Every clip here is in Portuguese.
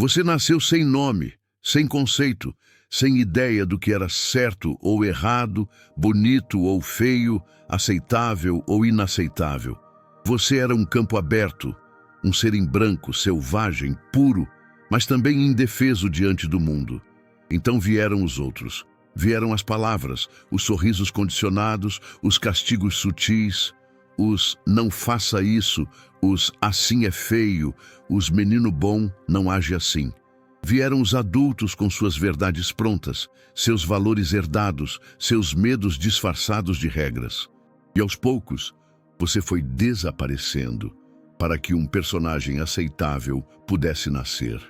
Você nasceu sem nome, sem conceito, sem ideia do que era certo ou errado, bonito ou feio, aceitável ou inaceitável. Você era um campo aberto, um ser em branco, selvagem, puro, mas também indefeso diante do mundo. Então vieram os outros. Vieram as palavras, os sorrisos condicionados, os castigos sutis, os não faça isso, os assim é feio, os menino bom não age assim. Vieram os adultos com suas verdades prontas, seus valores herdados, seus medos disfarçados de regras. E aos poucos, você foi desaparecendo para que um personagem aceitável pudesse nascer.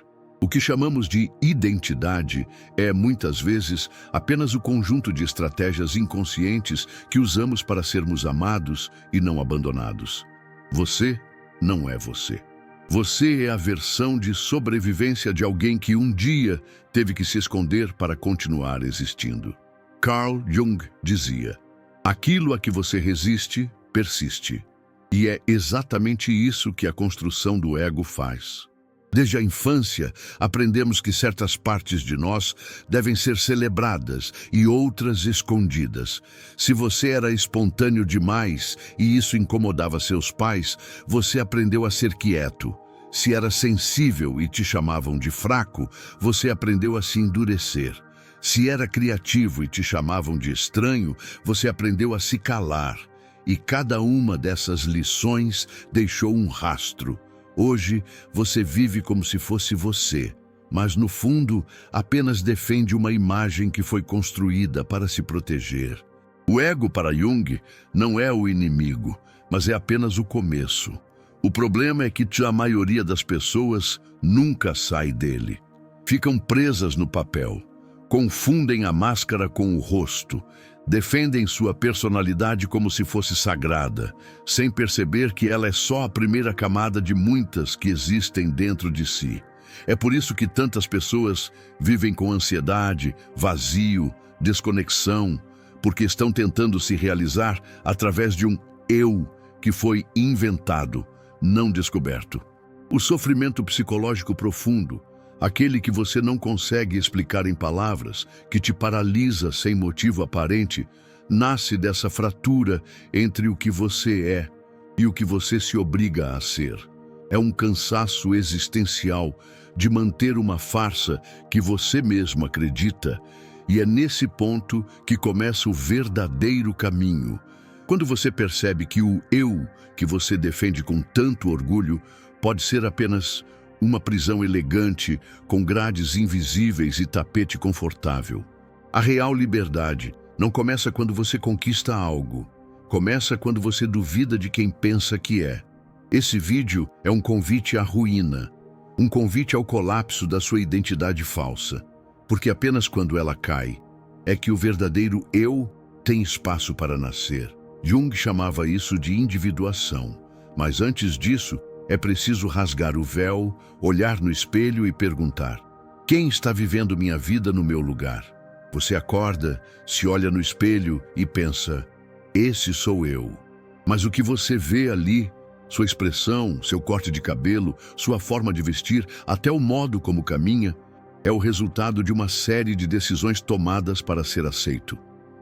O que chamamos de identidade é, muitas vezes, apenas o conjunto de estratégias inconscientes que usamos para sermos amados e não abandonados. Você não é você. Você é a versão de sobrevivência de alguém que um dia teve que se esconder para continuar existindo. Carl Jung dizia: aquilo a que você resiste, persiste. E é exatamente isso que a construção do ego faz. Desde a infância, aprendemos que certas partes de nós devem ser celebradas e outras escondidas. Se você era espontâneo demais e isso incomodava seus pais, você aprendeu a ser quieto. Se era sensível e te chamavam de fraco, você aprendeu a se endurecer. Se era criativo e te chamavam de estranho, você aprendeu a se calar. E cada uma dessas lições deixou um rastro. Hoje, você vive como se fosse você, mas no fundo, apenas defende uma imagem que foi construída para se proteger. O ego, para Jung, não é o inimigo, mas é apenas o começo. O problema é que a maioria das pessoas nunca sai dele. Ficam presas no papel, confundem a máscara com o rosto, defendem sua personalidade como se fosse sagrada, sem perceber que ela é só a primeira camada de muitas que existem dentro de si. É por isso que tantas pessoas vivem com ansiedade, vazio, desconexão, porque estão tentando se realizar através de um eu que foi inventado, não descoberto. O sofrimento psicológico profundo, aquele que você não consegue explicar em palavras, que te paralisa sem motivo aparente, nasce dessa fratura entre o que você é e o que você se obriga a ser. É um cansaço existencial de manter uma farsa que você mesmo acredita, e é nesse ponto que começa o verdadeiro caminho. Quando você percebe que o eu que você defende com tanto orgulho pode ser apenas uma prisão elegante, com grades invisíveis e tapete confortável. A real liberdade não começa quando você conquista algo. Começa quando você duvida de quem pensa que é. Esse vídeo é um convite à ruína, um convite ao colapso da sua identidade falsa. Porque apenas quando ela cai, é que o verdadeiro eu tem espaço para nascer. Jung chamava isso de individuação. Mas antes disso, é preciso rasgar o véu, olhar no espelho e perguntar: quem está vivendo minha vida no meu lugar? Você acorda, se olha no espelho e pensa: esse sou eu. Mas o que você vê ali, sua expressão, seu corte de cabelo, sua forma de vestir, até o modo como caminha, é o resultado de uma série de decisões tomadas para ser aceito.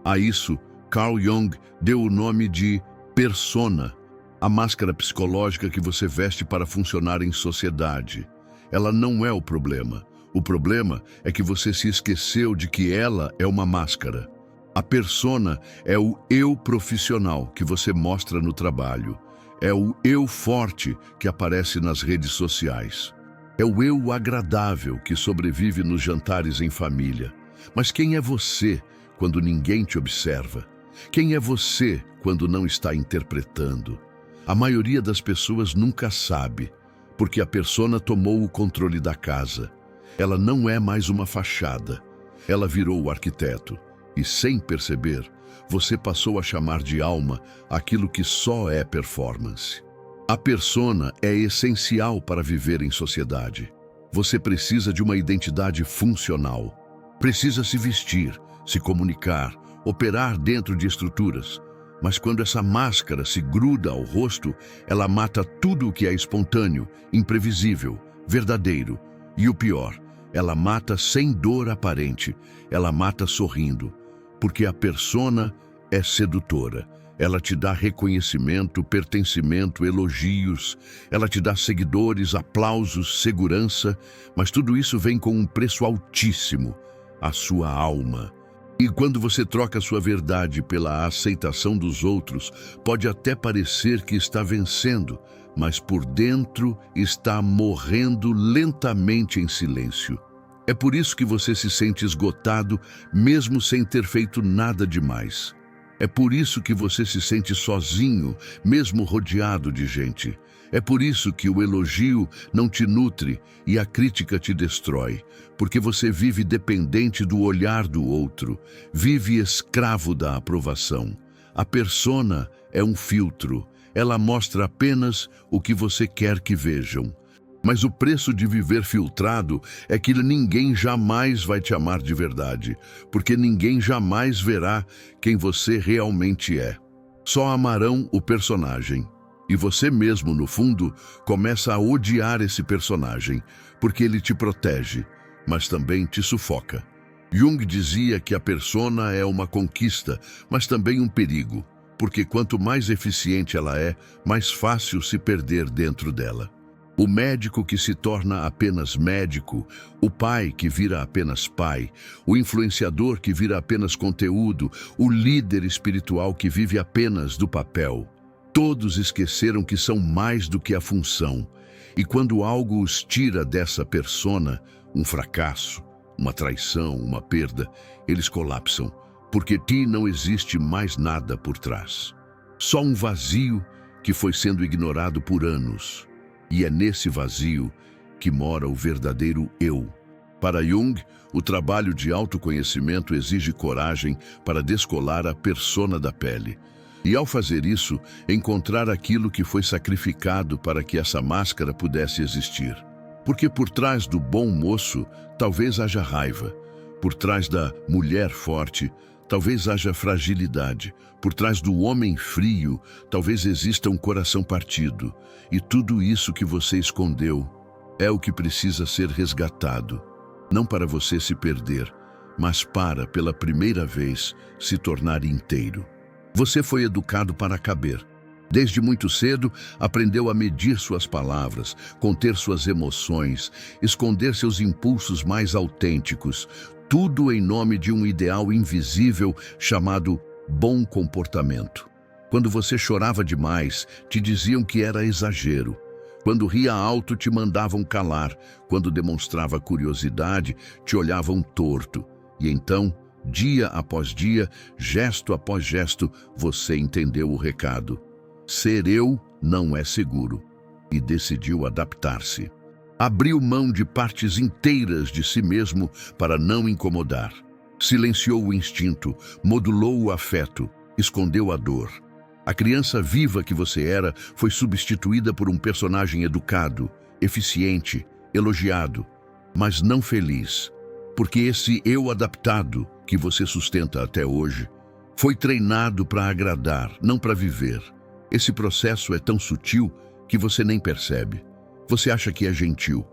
A isso, Carl Jung deu o nome de persona, a máscara psicológica que você veste para funcionar em sociedade. Ela não é o problema. O problema é que você se esqueceu de que ela é uma máscara. A persona é o eu profissional que você mostra no trabalho. É o eu forte que aparece nas redes sociais. É o eu agradável que sobrevive nos jantares em família. Mas quem é você quando ninguém te observa? Quem é você quando não está interpretando? A maioria das pessoas nunca sabe, porque a persona tomou o controle da casa. Ela não é mais uma fachada. Ela virou o arquiteto. E sem perceber, você passou a chamar de alma aquilo que só é performance. A persona é essencial para viver em sociedade. Você precisa de uma identidade funcional. Precisa se vestir, se comunicar, operar dentro de estruturas. Mas quando essa máscara se gruda ao rosto, ela mata tudo o que é espontâneo, imprevisível, verdadeiro. E o pior, ela mata sem dor aparente, ela mata sorrindo, porque a persona é sedutora. Ela te dá reconhecimento, pertencimento, elogios, ela te dá seguidores, aplausos, segurança, mas tudo isso vem com um preço altíssimo, a sua alma. E quando você troca sua verdade pela aceitação dos outros, pode até parecer que está vencendo, mas por dentro está morrendo lentamente em silêncio. É por isso que você se sente esgotado, mesmo sem ter feito nada demais. É por isso que você se sente sozinho, mesmo rodeado de gente. É por isso que o elogio não te nutre e a crítica te destrói, porque você vive dependente do olhar do outro, vive escravo da aprovação. A persona é um filtro, ela mostra apenas o que você quer que vejam. Mas o preço de viver filtrado é que ninguém jamais vai te amar de verdade, porque ninguém jamais verá quem você realmente é. Só amarão o personagem. E você mesmo, no fundo, começa a odiar esse personagem, porque ele te protege, mas também te sufoca. Jung dizia que a persona é uma conquista, mas também um perigo, porque quanto mais eficiente ela é, mais fácil se perder dentro dela. O médico que se torna apenas médico, o pai que vira apenas pai, o influenciador que vira apenas conteúdo, o líder espiritual que vive apenas do papel. Todos esqueceram que são mais do que a função. E quando algo os tira dessa persona, um fracasso, uma traição, uma perda, eles colapsam, porque ti não existe mais nada por trás. Só um vazio que foi sendo ignorado por anos. E é nesse vazio que mora o verdadeiro eu. Para Jung, o trabalho de autoconhecimento exige coragem para descolar a persona da pele. E ao fazer isso, encontrar aquilo que foi sacrificado para que essa máscara pudesse existir. Porque por trás do bom moço, talvez haja raiva. Por trás da mulher forte, talvez haja fragilidade. Por trás do homem frio, talvez exista um coração partido. E tudo isso que você escondeu é o que precisa ser resgatado. Não para você se perder, mas para, pela primeira vez, se tornar inteiro. Você foi educado para caber. Desde muito cedo, aprendeu a medir suas palavras, conter suas emoções, esconder seus impulsos mais autênticos, tudo em nome de um ideal invisível chamado bom comportamento. Quando você chorava demais, te diziam que era exagero. Quando ria alto, te mandavam calar. Quando demonstrava curiosidade, te olhavam torto. E então, dia após dia, gesto após gesto, você entendeu o recado. Ser eu não é seguro. E decidiu adaptar-se. Abriu mão de partes inteiras de si mesmo para não incomodar. Silenciou o instinto, modulou o afeto, escondeu a dor. A criança viva que você era foi substituída por um personagem educado, eficiente, elogiado, mas não feliz. Porque esse eu adaptado, que você sustenta até hoje, foi treinado para agradar, não para viver. Esse processo é tão sutil que você nem percebe. Você acha que é gentil,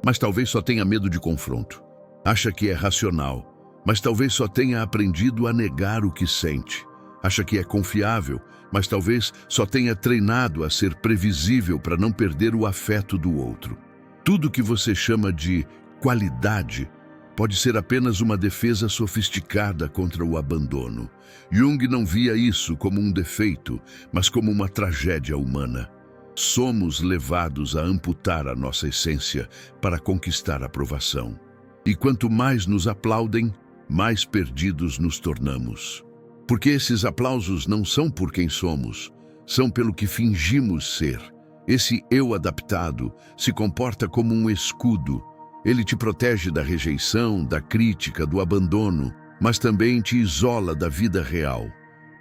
mas talvez só tenha medo de confronto. Acha que é racional, mas talvez só tenha aprendido a negar o que sente. Acha que é confiável, mas talvez só tenha treinado a ser previsível para não perder o afeto do outro. Tudo que você chama de qualidade pode ser apenas uma defesa sofisticada contra o abandono. Jung não via isso como um defeito, mas como uma tragédia humana. Somos levados a amputar a nossa essência para conquistar a aprovação. E quanto mais nos aplaudem, mais perdidos nos tornamos. Porque esses aplausos não são por quem somos, são pelo que fingimos ser. Esse eu adaptado se comporta como um escudo. Ele te protege da rejeição, da crítica, do abandono, mas também te isola da vida real.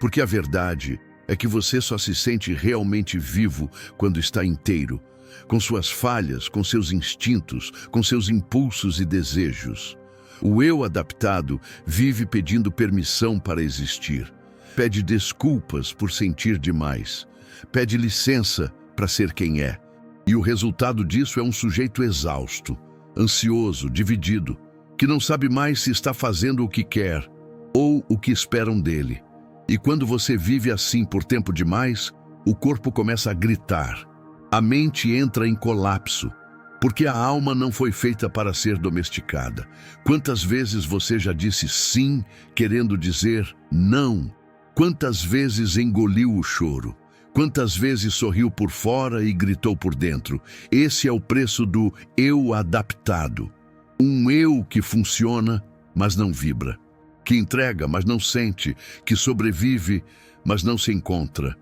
Porque a verdade é que você só se sente realmente vivo quando está inteiro, com suas falhas, com seus instintos, com seus impulsos e desejos. O eu adaptado vive pedindo permissão para existir. Pede desculpas por sentir demais. Pede licença para ser quem é. E o resultado disso é um sujeito exausto, ansioso, dividido, que não sabe mais se está fazendo o que quer ou o que esperam dele. E quando você vive assim por tempo demais, o corpo começa a gritar. A mente entra em colapso, porque a alma não foi feita para ser domesticada. Quantas vezes você já disse sim, querendo dizer não? Quantas vezes engoliu o choro? Quantas vezes sorriu por fora e gritou por dentro? Esse é o preço do eu adaptado. Um eu que funciona, mas não vibra. Que entrega, mas não sente. Que sobrevive, mas não se encontra.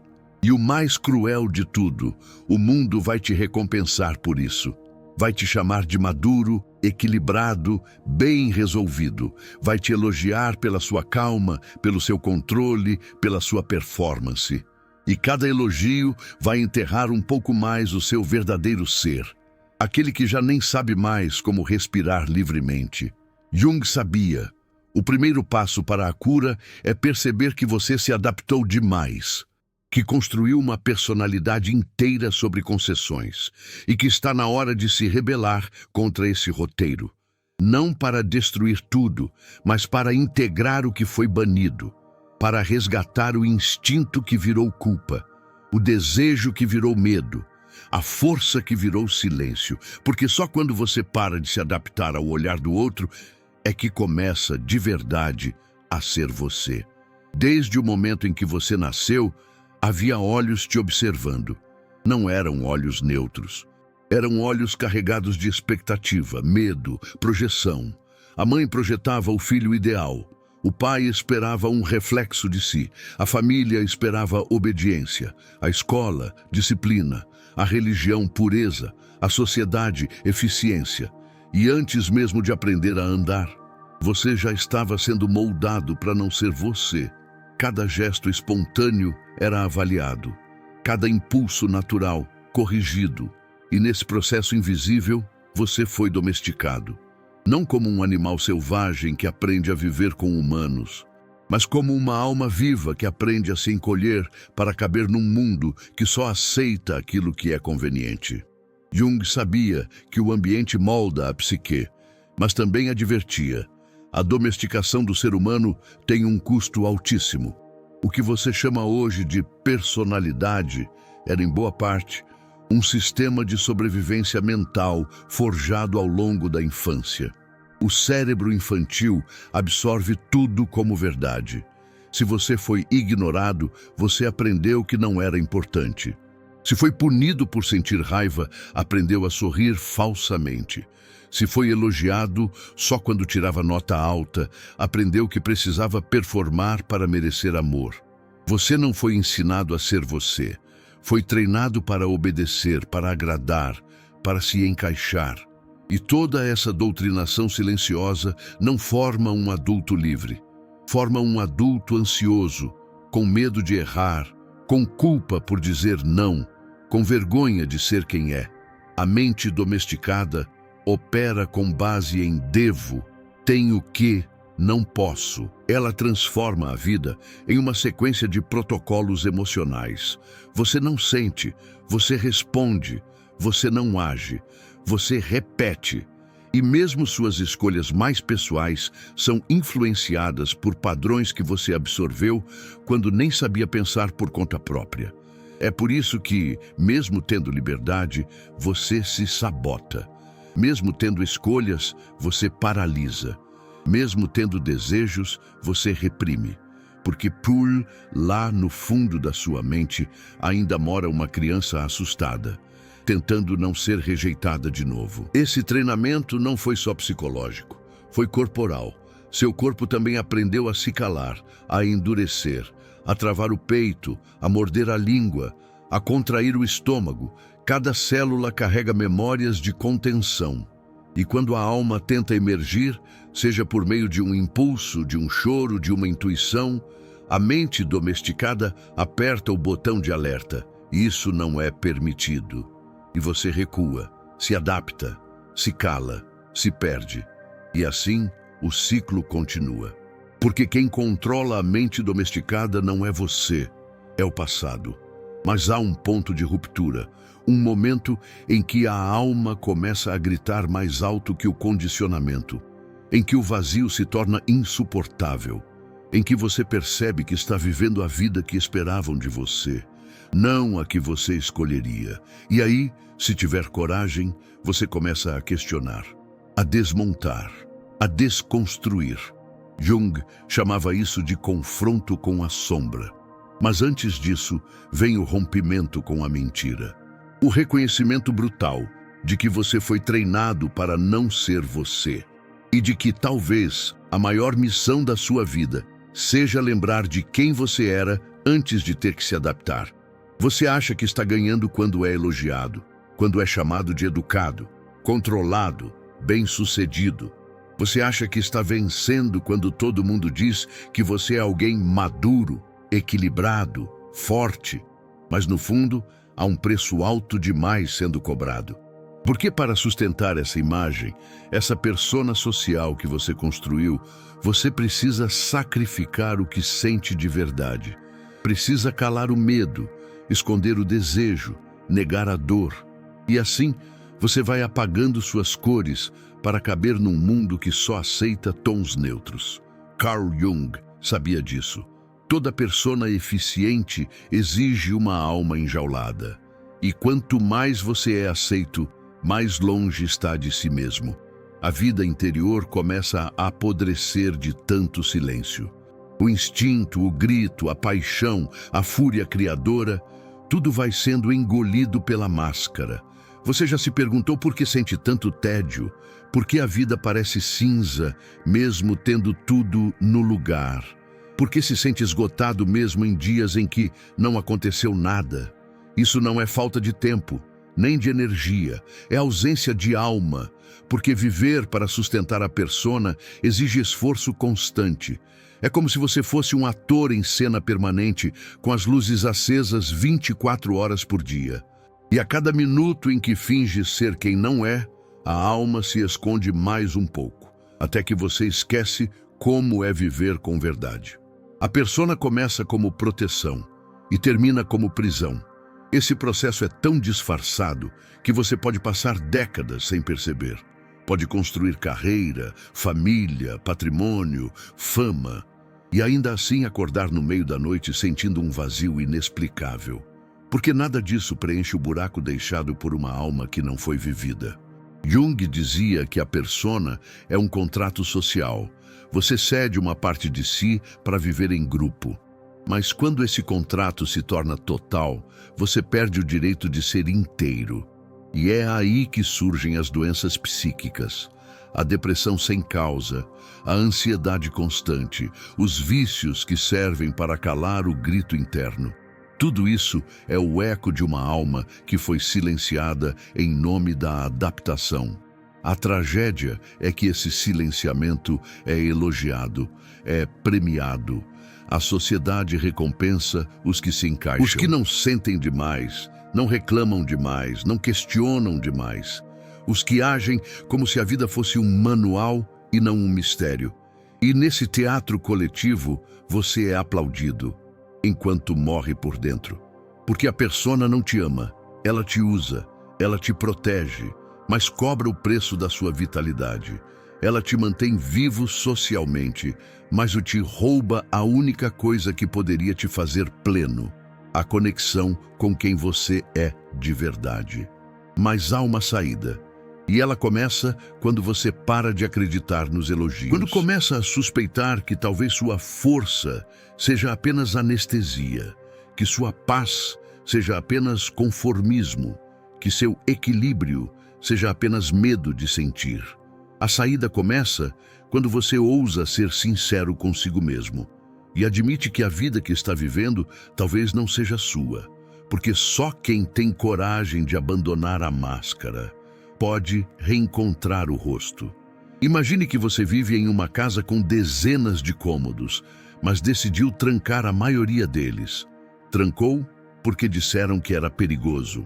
E o mais cruel de tudo, o mundo vai te recompensar por isso. Vai te chamar de maduro, equilibrado, bem resolvido. Vai te elogiar pela sua calma, pelo seu controle, pela sua performance. E cada elogio vai enterrar um pouco mais o seu verdadeiro ser. Aquele que já nem sabe mais como respirar livremente. Jung sabia. O primeiro passo para a cura é perceber que você se adaptou demais, que construiu uma personalidade inteira sobre concessões e que está na hora de se rebelar contra esse roteiro. Não para destruir tudo, mas para integrar o que foi banido, para resgatar o instinto que virou culpa, o desejo que virou medo, a força que virou silêncio, porque só quando você para de se adaptar ao olhar do outro é que começa de verdade a ser você. Desde o momento em que você nasceu, havia olhos te observando. Não eram olhos neutros. Eram olhos carregados de expectativa, medo, projeção. A mãe projetava o filho ideal. O pai esperava um reflexo de si. A família esperava obediência. A escola, disciplina. A religião, pureza. A sociedade, eficiência. E antes mesmo de aprender a andar, você já estava sendo moldado para não ser você. Cada gesto espontâneo era avaliado. Cada impulso natural, corrigido. E nesse processo invisível, você foi domesticado. Não como um animal selvagem que aprende a viver com humanos, mas como uma alma viva que aprende a se encolher para caber num mundo que só aceita aquilo que é conveniente. Jung sabia que o ambiente molda a psique, mas também advertia. A domesticação do ser humano tem um custo altíssimo. O que você chama hoje de personalidade era, em boa parte, um sistema de sobrevivência mental forjado ao longo da infância. O cérebro infantil absorve tudo como verdade. Se você foi ignorado, você aprendeu que não era importante. Se foi punido por sentir raiva, aprendeu a sorrir falsamente. Se foi elogiado só quando tirava nota alta, aprendeu que precisava performar para merecer amor. Você não foi ensinado a ser você. Foi treinado para obedecer, para agradar, para se encaixar. E toda essa doutrinação silenciosa não forma um adulto livre. Forma um adulto ansioso, com medo de errar, com culpa por dizer não, com vergonha de ser quem é. A mente domesticada opera com base em devo, tenho que, não posso. Ela transforma a vida em uma sequência de protocolos emocionais. Você não sente, você responde, você não age, você repete. E mesmo suas escolhas mais pessoais são influenciadas por padrões que você absorveu quando nem sabia pensar por conta própria. É por isso que, mesmo tendo liberdade, você se sabota. Mesmo tendo escolhas, você paralisa. Mesmo tendo desejos, você reprime. Porque lá no fundo da sua mente ainda mora uma criança assustada, tentando não ser rejeitada de novo. Esse treinamento não foi só psicológico, foi corporal. Seu corpo também aprendeu a se calar, a endurecer, a travar o peito, a morder a língua, a contrair o estômago. Cada célula carrega memórias de contenção. E quando a alma tenta emergir, seja por meio de um impulso, de um choro, de uma intuição, a mente domesticada aperta o botão de alerta. Isso não é permitido. E você recua, se adapta, se cala, se perde. E assim, o ciclo continua. Porque quem controla a mente domesticada não é você, é o passado. Mas há um ponto de ruptura, um momento em que a alma começa a gritar mais alto que o condicionamento, em que o vazio se torna insuportável, em que você percebe que está vivendo a vida que esperavam de você, não a que você escolheria. E aí, se tiver coragem, você começa a questionar, a desmontar, a desconstruir. Jung chamava isso de confronto com a sombra. Mas antes disso, vem o rompimento com a mentira. O reconhecimento brutal de que você foi treinado para não ser você. E de que talvez a maior missão da sua vida seja lembrar de quem você era antes de ter que se adaptar. Você acha que está ganhando quando é elogiado, quando é chamado de educado, controlado, bem-sucedido. Você acha que está vencendo quando todo mundo diz que você é alguém maduro, equilibrado, forte, mas no fundo há um preço alto demais sendo cobrado. Porque para sustentar essa imagem, essa persona social que você construiu, você precisa sacrificar o que sente de verdade. Precisa calar o medo, esconder o desejo, negar a dor. E assim, você vai apagando suas cores para caber num mundo que só aceita tons neutros. Carl Jung sabia disso. Toda persona eficiente exige uma alma enjaulada. E quanto mais você é aceito, mais longe está de si mesmo. A vida interior começa a apodrecer de tanto silêncio. O instinto, o grito, a paixão, a fúria criadora, tudo vai sendo engolido pela máscara. Você já se perguntou por que sente tanto tédio? Por que a vida parece cinza, mesmo tendo tudo no lugar? Por que se sente esgotado mesmo em dias em que não aconteceu nada? Isso não é falta de tempo, nem de energia, é ausência de alma, porque viver para sustentar a persona exige esforço constante. É como se você fosse um ator em cena permanente, com as luzes acesas 24 horas por dia. E a cada minuto em que finge ser quem não é, a alma se esconde mais um pouco, até que você esquece como é viver com verdade. A persona começa como proteção e termina como prisão. Esse processo é tão disfarçado que você pode passar décadas sem perceber. Pode construir carreira, família, patrimônio, fama, e ainda assim acordar no meio da noite sentindo um vazio inexplicável. Porque nada disso preenche o buraco deixado por uma alma que não foi vivida. Jung dizia que a persona é um contrato social. Você cede uma parte de si para viver em grupo. Mas quando esse contrato se torna total, você perde o direito de ser inteiro. E é aí que surgem as doenças psíquicas, a depressão sem causa, a ansiedade constante, os vícios que servem para calar o grito interno. Tudo isso é o eco de uma alma que foi silenciada em nome da adaptação. A tragédia é que esse silenciamento é elogiado, é premiado. A sociedade recompensa os que se encaixam. Os que não sentem demais, não reclamam demais, não questionam demais. Os que agem como se a vida fosse um manual e não um mistério. E nesse teatro coletivo, você é aplaudido, enquanto morre por dentro. Porque a persona não te ama, ela te usa, ela te protege, mas cobra o preço da sua vitalidade. Ela te mantém vivo socialmente, mas o te rouba a única coisa que poderia te fazer pleno, a conexão com quem você é de verdade. Mas há uma saída, e ela começa quando você para de acreditar nos elogios. Quando começa a suspeitar que talvez sua força seja apenas anestesia, que sua paz seja apenas conformismo, que seu equilíbrio seja apenas medo de sentir. A saída começa quando você ousa ser sincero consigo mesmo e admite que a vida que está vivendo talvez não seja sua, porque só quem tem coragem de abandonar a máscara pode reencontrar o rosto. Imagine que você vive em uma casa com dezenas de cômodos, mas decidiu trancar a maioria deles. Trancou porque disseram que era perigoso.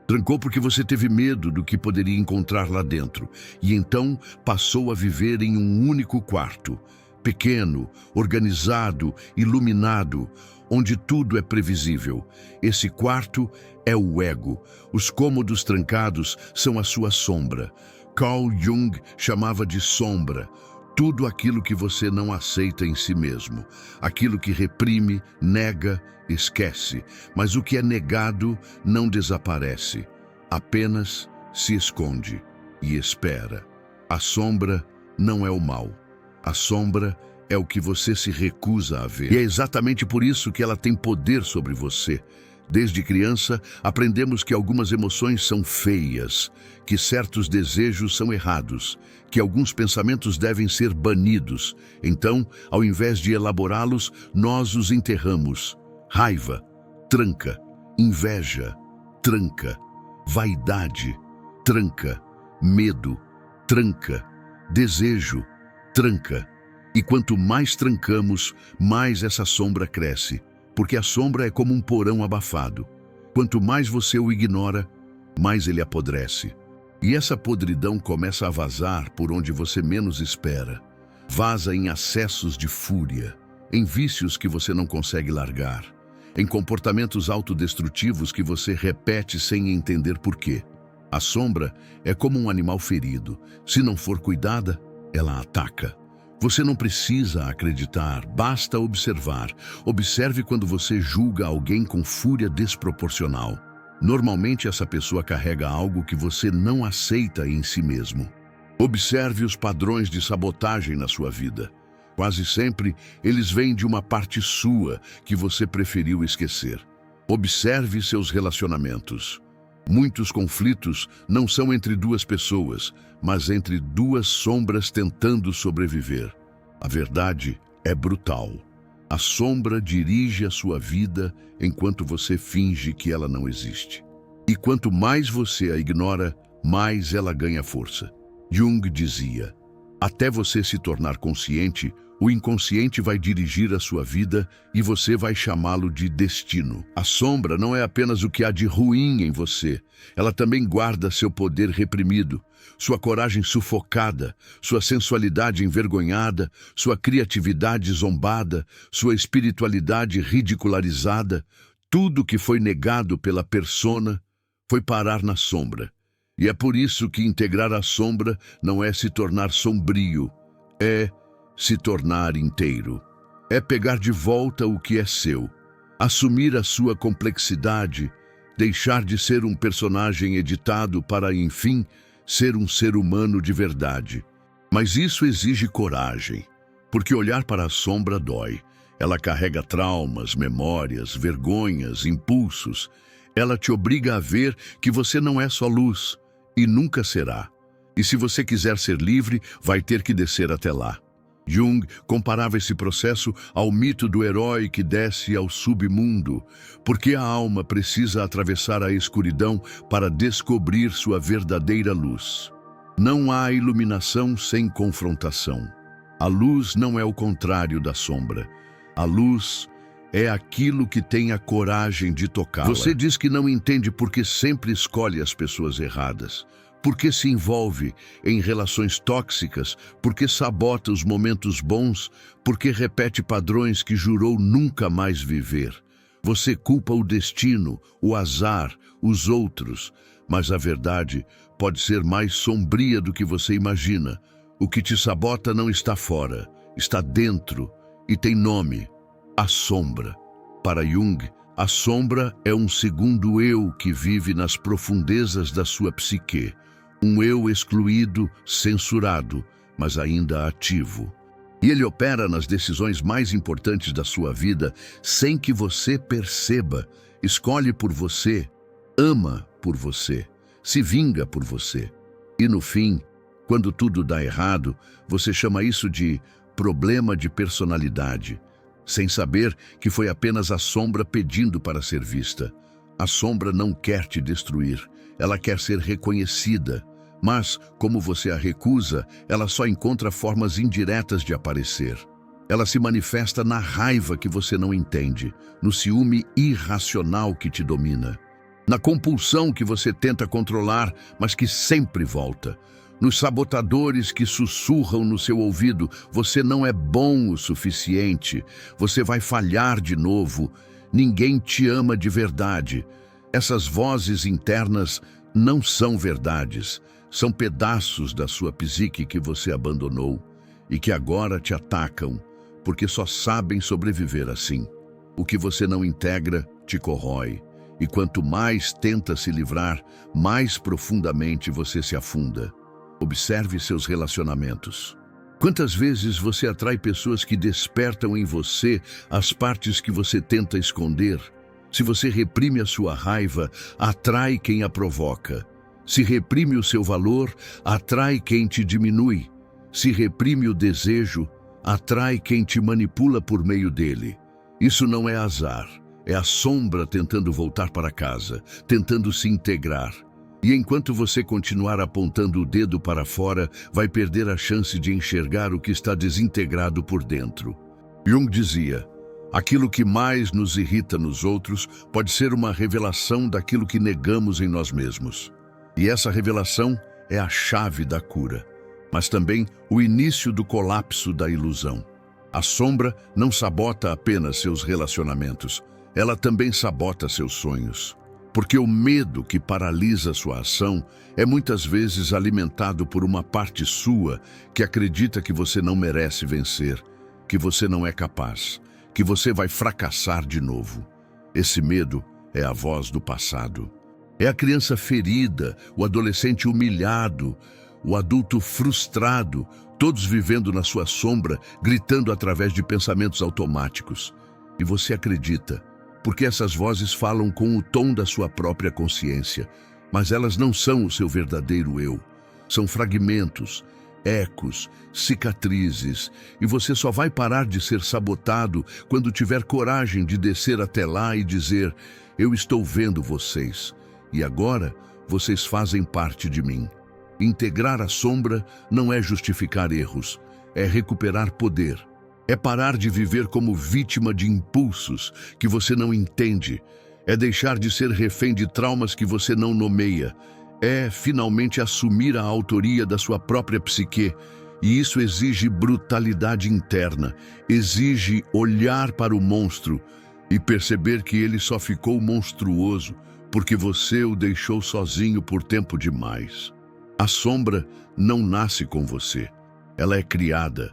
Trancou porque você teve medo do que poderia encontrar lá dentro, e então passou a viver em um único quarto, pequeno, organizado, iluminado, onde tudo é previsível. Esse quarto é o ego. Os cômodos trancados são a sua sombra. Carl Jung chamava de sombra tudo aquilo que você não aceita em si mesmo, aquilo que reprime, nega, esquece. Mas o que é negado não desaparece, apenas se esconde e espera. A sombra não é o mal. A sombra é o que você se recusa a ver. E é exatamente por isso que ela tem poder sobre você. Desde criança, aprendemos que algumas emoções são feias, que certos desejos são errados, que alguns pensamentos devem ser banidos. Então, ao invés de elaborá-los, nós os enterramos. Raiva, tranca. Inveja, tranca. Vaidade, tranca. Medo, tranca. Desejo, tranca. E quanto mais trancamos, mais essa sombra cresce, porque a sombra é como um porão abafado. Quanto mais você o ignora, mais ele apodrece. E essa podridão começa a vazar por onde você menos espera. Vaza em acessos de fúria, em vícios que você não consegue largar, em comportamentos autodestrutivos que você repete sem entender por quê. A sombra é como um animal ferido. Se não for cuidada, ela ataca. Você não precisa acreditar, basta observar. Observe quando você julga alguém com fúria desproporcional. Normalmente essa pessoa carrega algo que você não aceita em si mesmo. Observe os padrões de sabotagem na sua vida. Quase sempre eles vêm de uma parte sua que você preferiu esquecer. Observe seus relacionamentos. Muitos conflitos não são entre duas pessoas, mas entre duas sombras tentando sobreviver. A verdade é brutal. A sombra dirige a sua vida enquanto você finge que ela não existe. E quanto mais você a ignora, mais ela ganha força. Jung dizia: até você se tornar consciente, o inconsciente vai dirigir a sua vida e você vai chamá-lo de destino. A sombra não é apenas o que há de ruim em você. Ela também guarda seu poder reprimido, sua coragem sufocada, sua sensualidade envergonhada, sua criatividade zombada, sua espiritualidade ridicularizada. Tudo que foi negado pela persona foi parar na sombra. E é por isso que integrar a sombra não é se tornar sombrio, é se tornar inteiro. É pegar de volta o que é seu, assumir a sua complexidade, deixar de ser um personagem editado para, enfim, ser um ser humano de verdade. Mas isso exige coragem, porque olhar para a sombra dói. Ela carrega traumas, memórias, vergonhas, impulsos. Ela te obriga a ver que você não é só luz, e nunca será. E se você quiser ser livre, vai ter que descer até lá. Jung comparava esse processo ao mito do herói que desce ao submundo, porque a alma precisa atravessar a escuridão para descobrir sua verdadeira luz. Não há iluminação sem confrontação. A luz não é o contrário da sombra. A luz é aquilo que tem a coragem de tocá-la. Você diz que não entende porque sempre escolhe as pessoas erradas. Porque se envolve em relações tóxicas, porque sabota os momentos bons, porque repete padrões que jurou nunca mais viver. Você culpa o destino, o azar, os outros, mas a verdade pode ser mais sombria do que você imagina. O que te sabota não está fora, está dentro e tem nome: a sombra. Para Jung, a sombra é um segundo eu que vive nas profundezas da sua psique. Um eu excluído, censurado, mas ainda ativo. E ele opera nas decisões mais importantes da sua vida sem que você perceba. Escolhe por você, ama por você, se vinga por você. E no fim, quando tudo dá errado, você chama isso de problema de personalidade, sem saber que foi apenas a sombra pedindo para ser vista. A sombra não quer te destruir, ela quer ser reconhecida. Mas, como você a recusa, ela só encontra formas indiretas de aparecer. Ela se manifesta na raiva que você não entende, no ciúme irracional que te domina, na compulsão que você tenta controlar, mas que sempre volta. nos sabotadores que sussurram no seu ouvido: você não é bom o suficiente, você vai falhar de novo, ninguém te ama de verdade. Essas vozes internas não são verdades, são pedaços da sua psique que você abandonou e que agora te atacam, porque só sabem sobreviver assim. O que você não integra te corrói, e quanto mais tenta se livrar, mais profundamente você se afunda. Observe seus relacionamentos. Quantas vezes você atrai pessoas que despertam em você as partes que você tenta esconder? Se você reprime a sua raiva, atrai quem a provoca. Se reprime o seu valor, atrai quem te diminui. Se reprime o desejo, atrai quem te manipula por meio dele. Isso não é azar, é a sombra tentando voltar para casa, tentando se integrar. E enquanto você continuar apontando o dedo para fora, vai perder a chance de enxergar o que está desintegrado por dentro. Jung dizia: aquilo que mais nos irrita nos outros pode ser uma revelação daquilo que negamos em nós mesmos. E essa revelação é a chave da cura, mas também o início do colapso da ilusão. A sombra não sabota apenas seus relacionamentos, ela também sabota seus sonhos. Porque o medo que paralisa sua ação é muitas vezes alimentado por uma parte sua que acredita que você não merece vencer, que você não é capaz, que você vai fracassar de novo. Esse medo é a voz do passado. É a criança ferida, o adolescente humilhado, o adulto frustrado, todos vivendo na sua sombra, gritando através de pensamentos automáticos. E você acredita, porque essas vozes falam com o tom da sua própria consciência, mas elas não são o seu verdadeiro eu. São fragmentos, ecos, cicatrizes, e você só vai parar de ser sabotado quando tiver coragem de descer até lá e dizer: eu estou vendo vocês, e agora vocês fazem parte de mim. Integrar a sombra não é justificar erros, é recuperar poder. É parar de viver como vítima de impulsos que você não entende. É deixar de ser refém de traumas que você não nomeia. É finalmente assumir a autoria da sua própria psique. E isso exige brutalidade interna, exige olhar para o monstro e perceber que ele só ficou monstruoso porque você o deixou sozinho por tempo demais. A sombra não nasce com você, ela é criada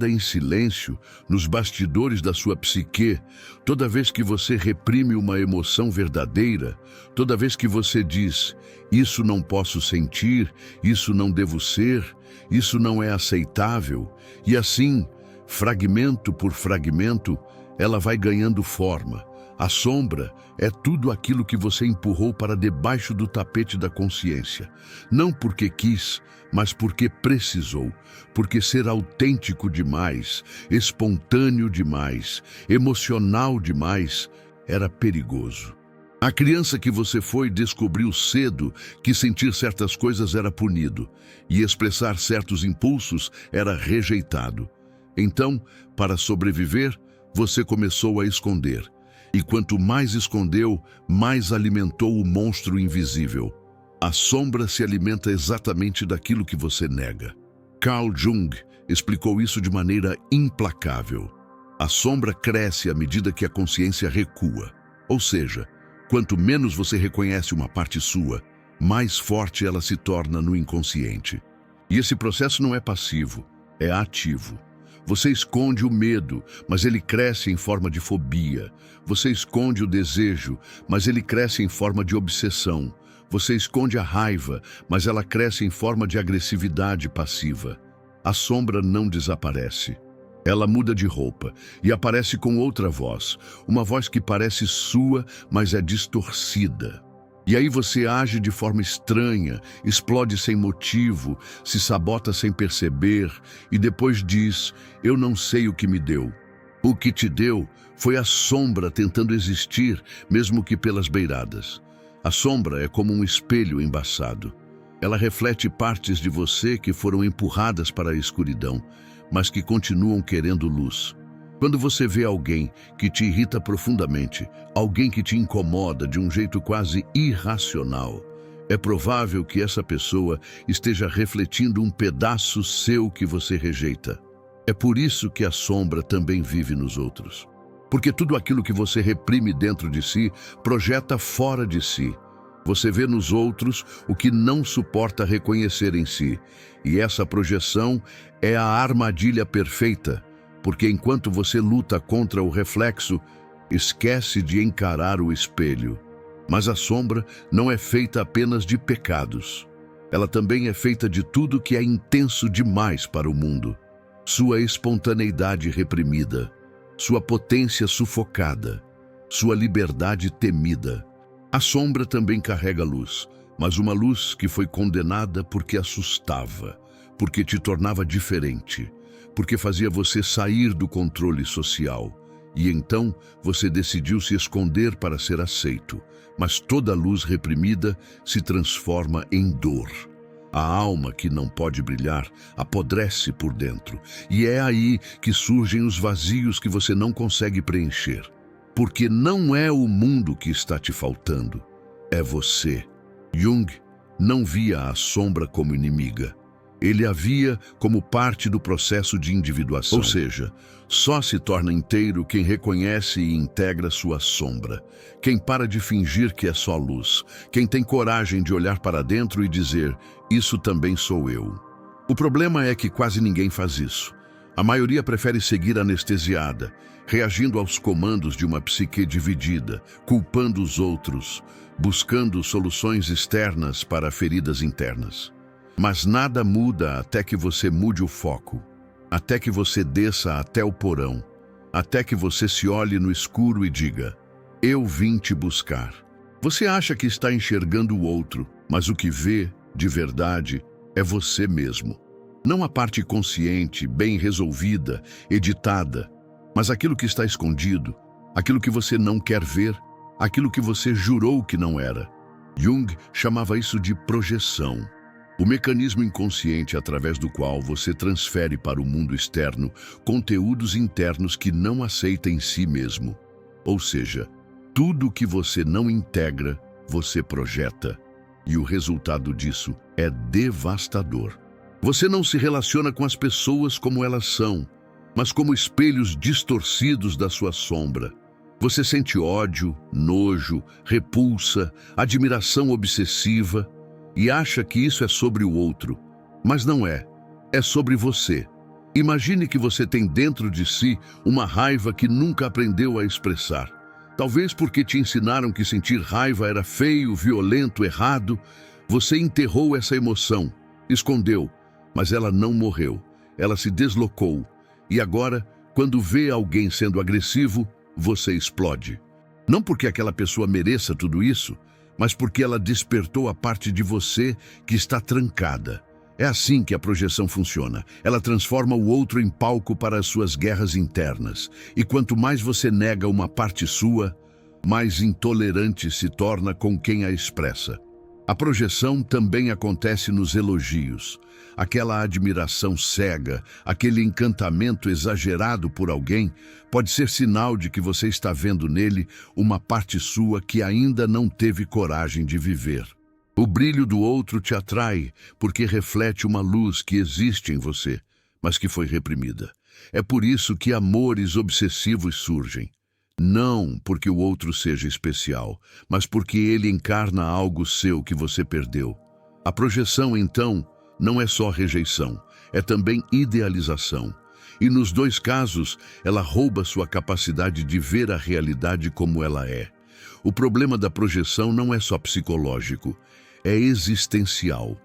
em silêncio, nos bastidores da sua psique. Toda vez que você reprime uma emoção verdadeira, toda vez que você diz: isso não posso sentir, isso não devo ser, isso não é aceitável, e assim, fragmento por fragmento, ela vai ganhando forma. A sombra é tudo aquilo que você empurrou para debaixo do tapete da consciência. Não porque quis, mas porque precisou. Porque ser autêntico demais, espontâneo demais, emocional demais, era perigoso. A criança que você foi descobriu cedo que sentir certas coisas era punido e expressar certos impulsos era rejeitado. Então, para sobreviver, você começou a esconder. E quanto mais escondeu, mais alimentou o monstro invisível. A sombra se alimenta exatamente daquilo que você nega. Carl Jung explicou isso de maneira implacável. A sombra cresce à medida que a consciência recua. Ou seja, quanto menos você reconhece uma parte sua, mais forte ela se torna no inconsciente. E esse processo não é passivo, é ativo. Você esconde o medo, mas ele cresce em forma de fobia. Você esconde o desejo, mas ele cresce em forma de obsessão. Você esconde a raiva, mas ela cresce em forma de agressividade passiva. A sombra não desaparece. Ela muda de roupa e aparece com outra voz, uma voz que parece sua, mas é distorcida. E aí você age de forma estranha, explode sem motivo, se sabota sem perceber e depois diz: eu não sei o que me deu. O que te deu foi a sombra tentando existir, mesmo que pelas beiradas. A sombra é como um espelho embaçado. Ela reflete partes de você que foram empurradas para a escuridão, mas que continuam querendo luz. Quando você vê alguém que te irrita profundamente, alguém que te incomoda de um jeito quase irracional, É provável que essa pessoa esteja refletindo um pedaço seu que você rejeita. É por isso que a sombra também vive nos outros. Porque tudo aquilo que você reprime dentro de si, projeta fora de si. Você vê nos outros o que não suporta reconhecer em si. E essa projeção é a armadilha perfeita, porque enquanto você luta contra o reflexo, esquece de encarar o espelho. Mas a sombra não é feita apenas de pecados. Ela também é feita de tudo que é intenso demais para o mundo. Sua espontaneidade reprimida, sua potência sufocada, sua liberdade temida. A sombra também carrega luz, mas uma luz que foi condenada porque assustava, porque te tornava diferente, porque fazia você sair do controle social. E então você decidiu se esconder para ser aceito, mas toda luz reprimida se transforma em dor. A alma que não pode brilhar apodrece por dentro, e é aí que surgem os vazios que você não consegue preencher. Porque não é o mundo que está te faltando, é você. Jung não via a sombra como inimiga. Ele a via como parte do processo de individuação. Ou seja, só se torna inteiro quem reconhece e integra sua sombra. Quem para de fingir que é só luz. Quem tem coragem de olhar para dentro e dizer, isso também sou eu. O problema é que quase ninguém faz isso. A maioria prefere seguir anestesiada, reagindo aos comandos de uma psique dividida, culpando os outros, buscando soluções externas para feridas internas. Mas nada muda até que você mude o foco, até que você desça até o porão, até que você se olhe no escuro e diga, eu vim te buscar. Você acha que está enxergando o outro, mas o que vê, de verdade, é você mesmo. Não a parte consciente, bem resolvida, editada, mas aquilo que está escondido, aquilo que você não quer ver, aquilo que você jurou que não era. Jung chamava isso de projeção. O mecanismo inconsciente através do qual você transfere para o mundo externo conteúdos internos que não aceita em si mesmo. Ou seja, tudo que você não integra, você projeta. E o resultado disso é devastador. Você não se relaciona com as pessoas como elas são, mas como espelhos distorcidos da sua sombra. Você sente ódio, nojo, repulsa, admiração obsessiva e acha que isso é sobre o outro. Mas não é. É sobre você. Imagine que você tem dentro de si uma raiva que nunca aprendeu a expressar. Talvez porque te ensinaram que sentir raiva era feio, violento, errado. Você enterrou essa emoção, escondeu, mas ela não morreu. Ela se deslocou. E agora, quando vê alguém sendo agressivo, você explode. Não porque aquela pessoa mereça tudo isso, mas porque ela despertou a parte de você que está trancada. É assim que a projeção funciona. Ela transforma o outro em palco para as suas guerras internas. E quanto mais você nega uma parte sua, mais intolerante se torna com quem a expressa. A projeção também acontece nos elogios. Aquela admiração cega, aquele encantamento exagerado por alguém, pode ser sinal de que você está vendo nele uma parte sua que ainda não teve coragem de viver. O brilho do outro te atrai porque reflete uma luz que existe em você, mas que foi reprimida. É por isso que amores obsessivos surgem. Não porque o outro seja especial, mas porque ele encarna algo seu que você perdeu. A projeção, então, não é só rejeição, é também idealização. E nos dois casos, ela rouba sua capacidade de ver a realidade como ela é. O problema da projeção não é só psicológico, é existencial.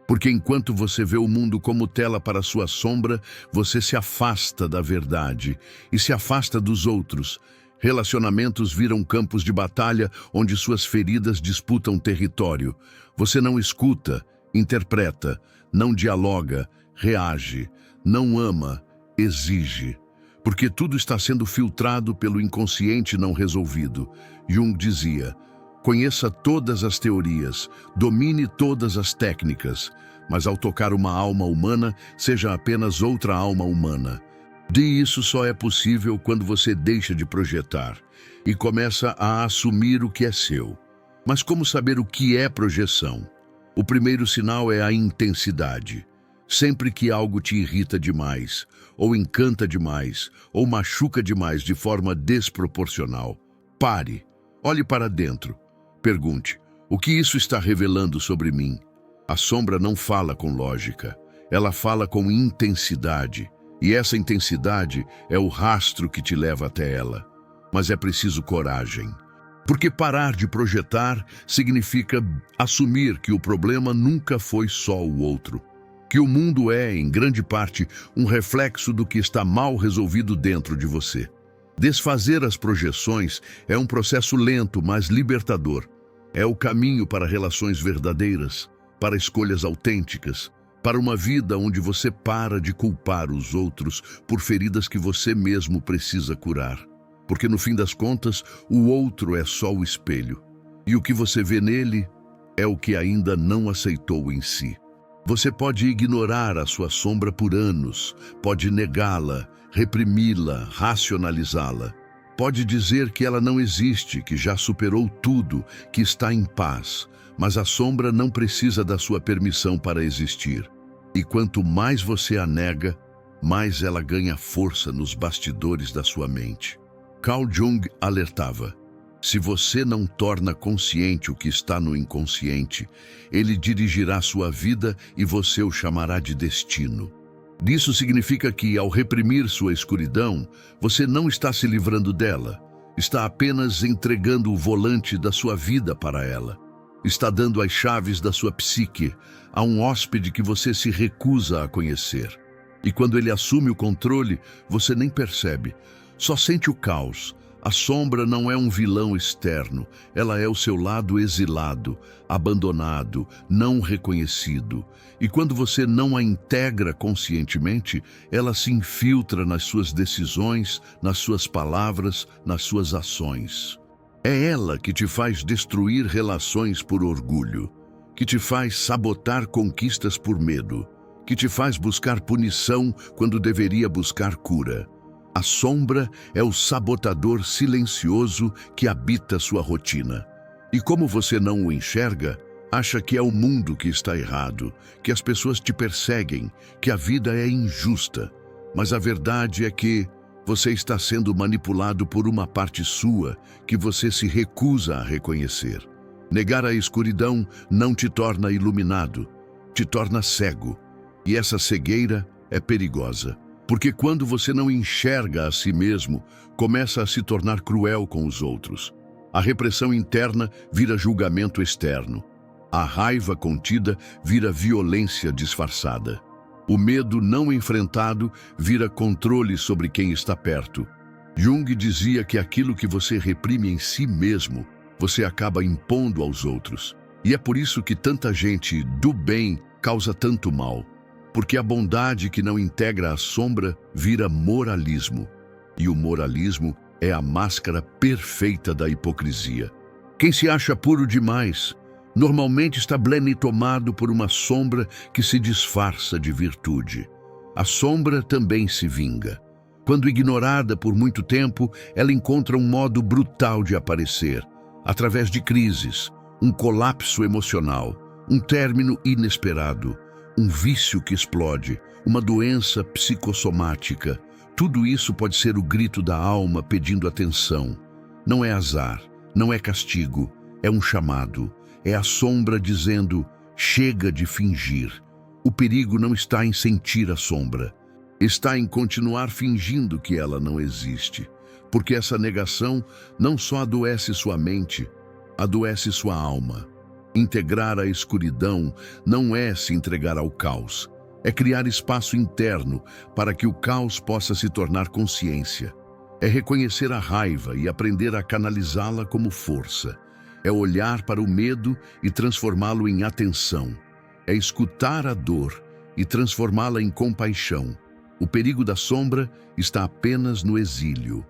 Porque enquanto você vê o mundo como tela para sua sombra, você se afasta da verdade e se afasta dos outros. Relacionamentos viram campos de batalha onde suas feridas disputam território. Você não escuta, interpreta, não dialoga, reage, não ama, exige. Porque tudo está sendo filtrado pelo inconsciente não resolvido. Jung dizia, conheça todas as teorias, domine todas as técnicas, mas ao tocar uma alma humana, seja apenas outra alma humana. E isso só é possível quando você deixa de projetar e começa a assumir o que é seu. Mas como saber o que é projeção? O primeiro sinal é a intensidade. Sempre que algo te irrita demais, ou encanta demais, ou machuca demais de forma desproporcional, pare, olhe para dentro, pergunte: o que isso está revelando sobre mim? A sombra não fala com lógica, ela fala com intensidade, e essa intensidade é o rastro que te leva até ela. Mas é preciso coragem. Porque parar de projetar significa assumir que o problema nunca foi só o outro. Que o mundo é, em grande parte, um reflexo do que está mal resolvido dentro de você. Desfazer as projeções é um processo lento, mas libertador. É o caminho para relações verdadeiras, para escolhas autênticas, para uma vida onde você para de culpar os outros por feridas que você mesmo precisa curar. Porque no fim das contas, o outro é só o espelho. E o que você vê nele é o que ainda não aceitou em si. Você pode ignorar a sua sombra por anos, pode negá-la, reprimi-la, racionalizá-la. Pode dizer que ela não existe, que já superou tudo, que está em paz. Mas a sombra não precisa da sua permissão para existir. E quanto mais você a nega, mais ela ganha força nos bastidores da sua mente. Carl Jung alertava: se você não torna consciente o que está no inconsciente, ele dirigirá sua vida e você o chamará de destino. Isso significa que, ao reprimir sua escuridão, você não está se livrando dela, está apenas entregando o volante da sua vida para ela. Está dando as chaves da sua psique a um hóspede que você se recusa a conhecer. E quando ele assume o controle, você nem percebe. Só sente o caos. A sombra não é um vilão externo, ela é o seu lado exilado, abandonado, não reconhecido. E quando você não a integra conscientemente, ela se infiltra nas suas decisões, nas suas palavras, nas suas ações. É ela que te faz destruir relações por orgulho, que te faz sabotar conquistas por medo, que te faz buscar punição quando deveria buscar cura. A sombra é o sabotador silencioso que habita sua rotina. E como você não o enxerga, acha que é o mundo que está errado, que as pessoas te perseguem, que a vida é injusta. Mas a verdade é que você está sendo manipulado por uma parte sua que você se recusa a reconhecer. Negar a escuridão não te torna iluminado, te torna cego. E essa cegueira é perigosa. Porque quando você não enxerga a si mesmo, começa a se tornar cruel com os outros. A repressão interna vira julgamento externo. A raiva contida vira violência disfarçada. O medo não enfrentado vira controle sobre quem está perto. Jung dizia que aquilo que você reprime em si mesmo, você acaba impondo aos outros. E é por isso que tanta gente do bem causa tanto mal. Porque a bondade que não integra a sombra vira moralismo. E o moralismo é a máscara perfeita da hipocrisia. Quem se acha puro demais, normalmente está tomado por uma sombra que se disfarça de virtude. A sombra também se vinga. Quando ignorada por muito tempo, ela encontra um modo brutal de aparecer, através de crises, um colapso emocional, um término inesperado, um vício que explode, uma doença psicossomática. Tudo isso pode ser o grito da alma pedindo atenção. Não é azar, não é castigo, é um chamado. É a sombra dizendo: chega de fingir. O perigo não está em sentir a sombra. Está em continuar fingindo que ela não existe. Porque essa negação não só adoece sua mente, adoece sua alma. Integrar a escuridão não é se entregar ao caos. É criar espaço interno para que o caos possa se tornar consciência. É reconhecer a raiva e aprender a canalizá-la como força. É olhar para o medo e transformá-lo em atenção. É escutar a dor e transformá-la em compaixão. O perigo da sombra está apenas no exílio,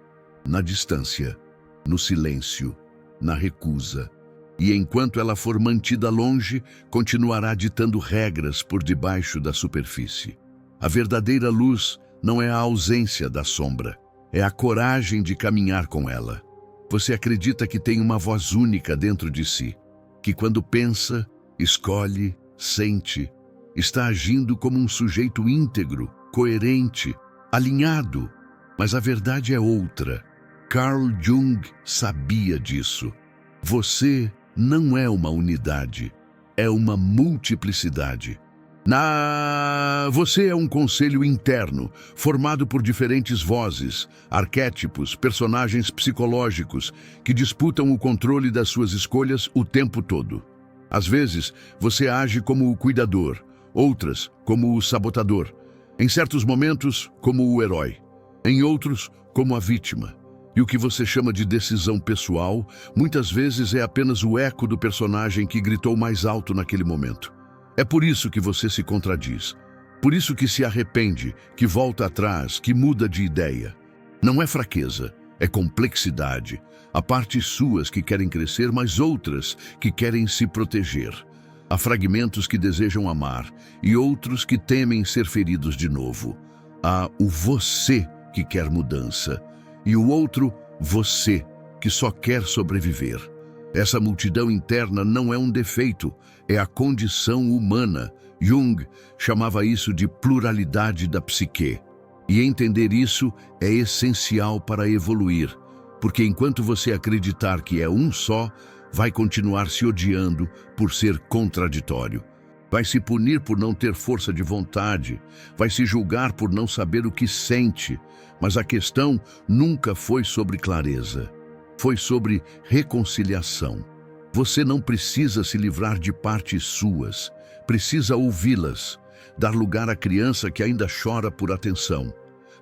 na distância, no silêncio, na recusa. E enquanto ela for mantida longe, continuará ditando regras por debaixo da superfície. A verdadeira luz não é a ausência da sombra, é a coragem de caminhar com ela. Você acredita que tem uma voz única dentro de si, que quando pensa, escolhe, sente, está agindo como um sujeito íntegro, coerente, alinhado. Mas a verdade é outra. Carl Jung sabia disso. Você não é uma unidade, é uma multiplicidade. Você é um conselho interno, formado por diferentes vozes, arquétipos, personagens psicológicos que disputam o controle das suas escolhas o tempo todo. Às vezes, você age como o cuidador, outras, como o sabotador. Em certos momentos, como o herói. Em outros, como a vítima. E o que você chama de decisão pessoal, muitas vezes é apenas o eco do personagem que gritou mais alto naquele momento. É por isso que você se contradiz. Por isso que se arrepende, que volta atrás, que muda de ideia. Não é fraqueza, é complexidade. Há partes suas que querem crescer, mas outras que querem se proteger. Há fragmentos que desejam amar e outros que temem ser feridos de novo. Há o você que quer mudança e o outro você que só quer sobreviver. Essa multidão interna não é um defeito, é a condição humana. Jung chamava isso de pluralidade da psique. E entender isso é essencial para evoluir, porque enquanto você acreditar que é um só, vai continuar se odiando por ser contraditório. Vai se punir por não ter força de vontade, vai se julgar por não saber o que sente. Mas a questão nunca foi sobre clareza, foi sobre reconciliação. Você não precisa se livrar de partes suas, precisa ouvi-las, dar lugar à criança que ainda chora por atenção,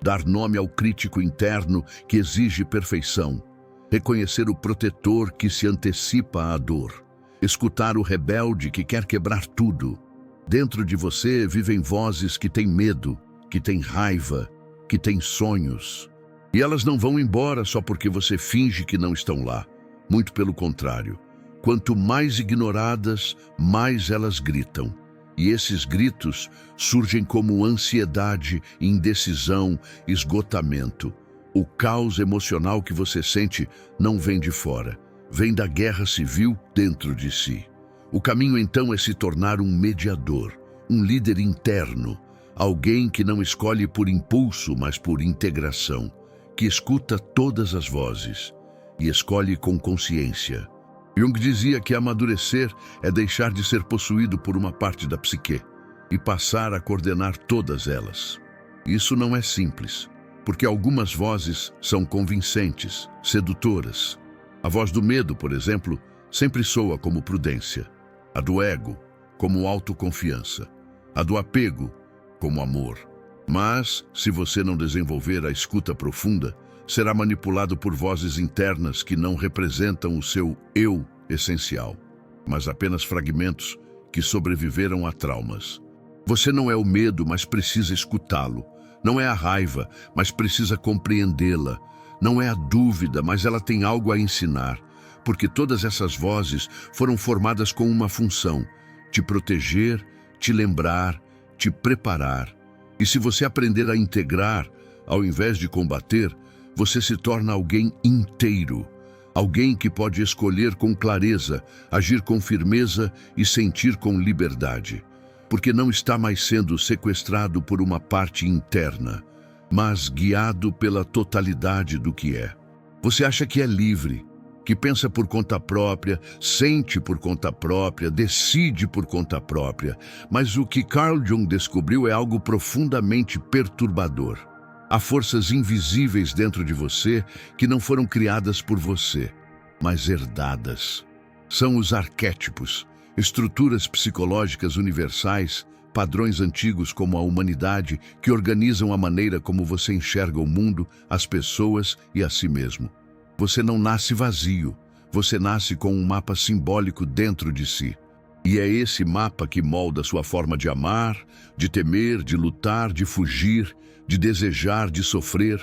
dar nome ao crítico interno que exige perfeição, reconhecer o protetor que se antecipa à dor, escutar o rebelde que quer quebrar tudo. Dentro de você vivem vozes que têm medo, que têm raiva, que têm sonhos. E elas não vão embora só porque você finge que não estão lá. Muito pelo contrário. Quanto mais ignoradas, mais elas gritam. E esses gritos surgem como ansiedade, indecisão, esgotamento. O caos emocional que você sente não vem de fora, vem da guerra civil dentro de si. O caminho então é se tornar um mediador, um líder interno, alguém que não escolhe por impulso, mas por integração, que escuta todas as vozes e escolhe com consciência. Jung dizia que amadurecer é deixar de ser possuído por uma parte da psique e passar a coordenar todas elas. Isso não é simples, porque algumas vozes são convincentes, sedutoras. A voz do medo, por exemplo, sempre soa como prudência. A do ego, como autoconfiança. A do apego, como amor. Mas, se você não desenvolver a escuta profunda, será manipulado por vozes internas que não representam o seu eu essencial, mas apenas fragmentos que sobreviveram a traumas. Você não é o medo, mas precisa escutá-lo. Não é a raiva, mas precisa compreendê-la. Não é a dúvida, mas ela tem algo a ensinar, porque todas essas vozes foram formadas com uma função: te proteger, te lembrar, te preparar. E se você aprender a integrar, ao invés de combater, você se torna alguém inteiro, alguém que pode escolher com clareza, agir com firmeza e sentir com liberdade, porque não está mais sendo sequestrado por uma parte interna, mas guiado pela totalidade do que é. Você acha que é livre, que pensa por conta própria, sente por conta própria, decide por conta própria, mas o que Carl Jung descobriu é algo profundamente perturbador. Há forças invisíveis dentro de você que não foram criadas por você, mas herdadas. São os arquétipos, estruturas psicológicas universais, padrões antigos como a humanidade que organizam a maneira como você enxerga o mundo, as pessoas e a si mesmo. Você não nasce vazio, você nasce com um mapa simbólico dentro de si. E é esse mapa que molda sua forma de amar, de temer, de lutar, de fugir, de desejar, de sofrer.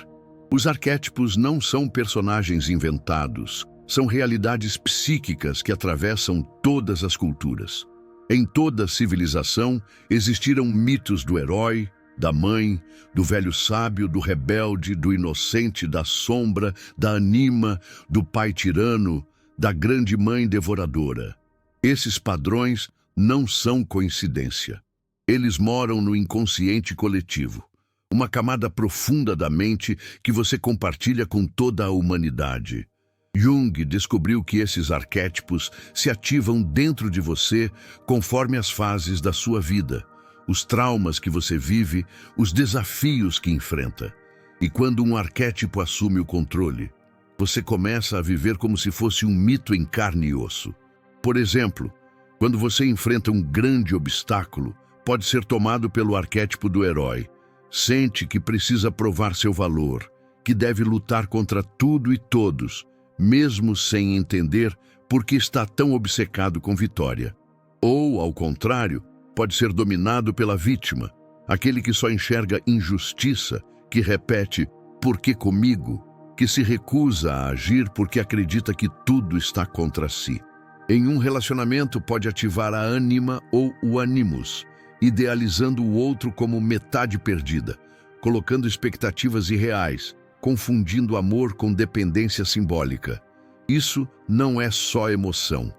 Os arquétipos não são personagens inventados, são realidades psíquicas que atravessam todas as culturas. Em toda civilização existiram mitos do herói, da mãe, do velho sábio, do rebelde, do inocente, da sombra, da anima, do pai tirano, da grande mãe devoradora. Esses padrões não são coincidência. Eles moram no inconsciente coletivo, uma camada profunda da mente que você compartilha com toda a humanidade. Jung descobriu que esses arquétipos se ativam dentro de você conforme as fases da sua vida, os traumas que você vive, os desafios que enfrenta. E quando um arquétipo assume o controle, você começa a viver como se fosse um mito em carne e osso. Por exemplo, quando você enfrenta um grande obstáculo, pode ser tomado pelo arquétipo do herói. Sente que precisa provar seu valor, que deve lutar contra tudo e todos, mesmo sem entender por que está tão obcecado com vitória. Ou, ao contrário, pode ser dominado pela vítima, aquele que só enxerga injustiça, que repete "por que comigo?", que se recusa a agir porque acredita que tudo está contra si. Em um relacionamento pode ativar a ânima ou o animus, idealizando o outro como metade perdida, colocando expectativas irreais, confundindo amor com dependência simbólica. Isso não é só emoção.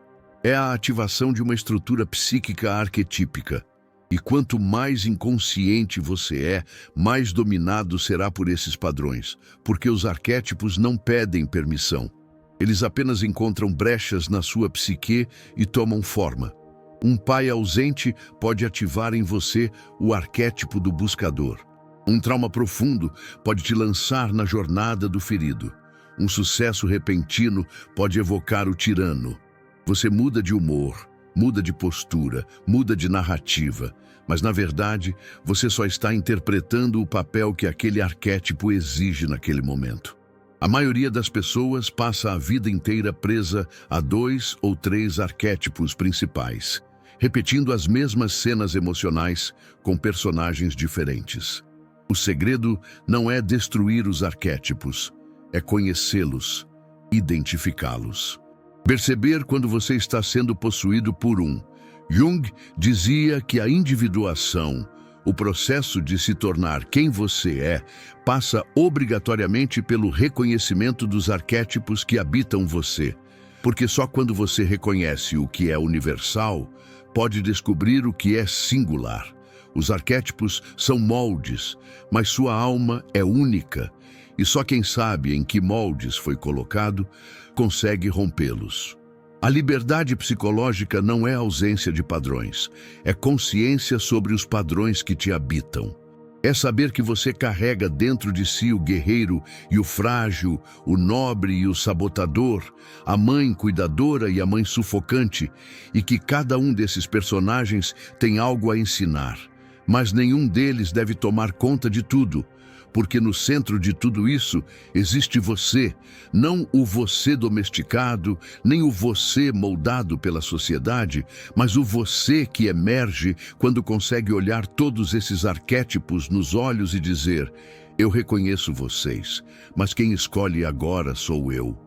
É a ativação de uma estrutura psíquica arquetípica. E quanto mais inconsciente você é, mais dominado será por esses padrões, porque os arquétipos não pedem permissão. Eles apenas encontram brechas na sua psique e tomam forma. Um pai ausente pode ativar em você o arquétipo do buscador. Um trauma profundo pode te lançar na jornada do ferido. Um sucesso repentino pode evocar o tirano. Você muda de humor, muda de postura, muda de narrativa, mas na verdade você só está interpretando o papel que aquele arquétipo exige naquele momento. A maioria das pessoas passa a vida inteira presa a 2 ou 3 arquétipos principais, repetindo as mesmas cenas emocionais com personagens diferentes. O segredo não é destruir os arquétipos, é conhecê-los, identificá-los. Perceber quando você está sendo possuído por um. Jung dizia que a individuação, o processo de se tornar quem você é, passa obrigatoriamente pelo reconhecimento dos arquétipos que habitam você. Porque só quando você reconhece o que é universal, pode descobrir o que é singular. Os arquétipos são moldes, mas sua alma é única, e só quem sabe em que moldes foi colocado consegue rompê-los. A liberdade psicológica não é ausência de padrões, é consciência sobre os padrões que te habitam. É saber que você carrega dentro de si o guerreiro e o frágil, o nobre e o sabotador, a mãe cuidadora e a mãe sufocante, e que cada um desses personagens tem algo a ensinar. Mas nenhum deles deve tomar conta de tudo, porque no centro de tudo isso existe você, não o você domesticado, nem o você moldado pela sociedade, mas o você que emerge quando consegue olhar todos esses arquétipos nos olhos e dizer: eu reconheço vocês, mas quem escolhe agora sou eu.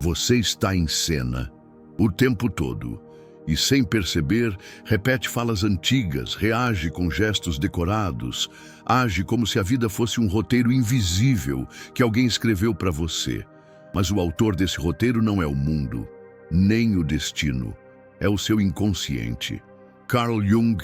Você está em cena o tempo todo. E, sem perceber, repete falas antigas, reage com gestos decorados, age como se a vida fosse um roteiro invisível que alguém escreveu para você. Mas o autor desse roteiro não é o mundo, nem o destino, é o seu inconsciente. Carl Jung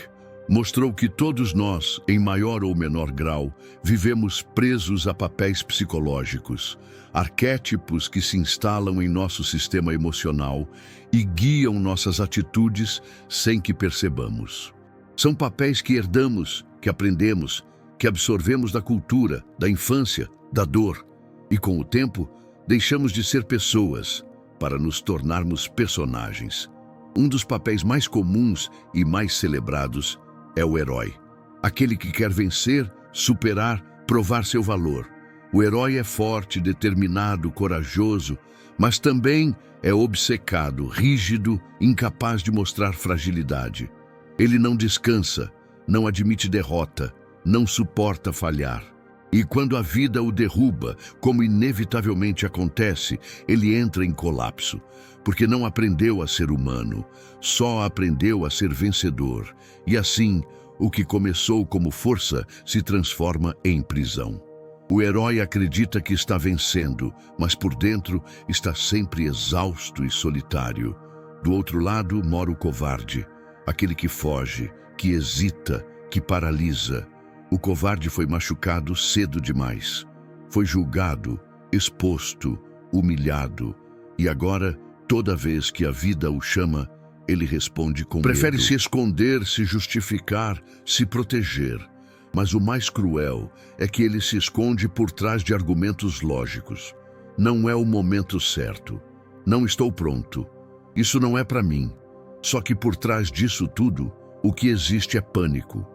mostrou que todos nós, em maior ou menor grau, vivemos presos a papéis psicológicos, arquétipos que se instalam em nosso sistema emocional e guiam nossas atitudes sem que percebamos. São papéis que herdamos, que aprendemos, que absorvemos da cultura, da infância, da dor. E com o tempo, deixamos de ser pessoas para nos tornarmos personagens. Um dos papéis mais comuns e mais celebrados é o herói. Aquele que quer vencer, superar, provar seu valor. O herói é forte, determinado, corajoso, mas também é obcecado, rígido, incapaz de mostrar fragilidade. Ele não descansa, não admite derrota, não suporta falhar. E quando a vida o derruba, como inevitavelmente acontece, ele entra em colapso, porque não aprendeu a ser humano, só aprendeu a ser vencedor. E assim, o que começou como força se transforma em prisão. O herói acredita que está vencendo, mas por dentro está sempre exausto e solitário. Do outro lado mora o covarde, aquele que foge, que hesita, que paralisa. O covarde foi machucado cedo demais. Foi julgado, exposto, humilhado. E agora, toda vez que a vida o chama, ele responde com medo. Prefere se esconder, se justificar, se proteger. Mas o mais cruel é que ele se esconde por trás de argumentos lógicos. Não é o momento certo. Não estou pronto. Isso não é para mim. Só que por trás disso tudo, o que existe é pânico.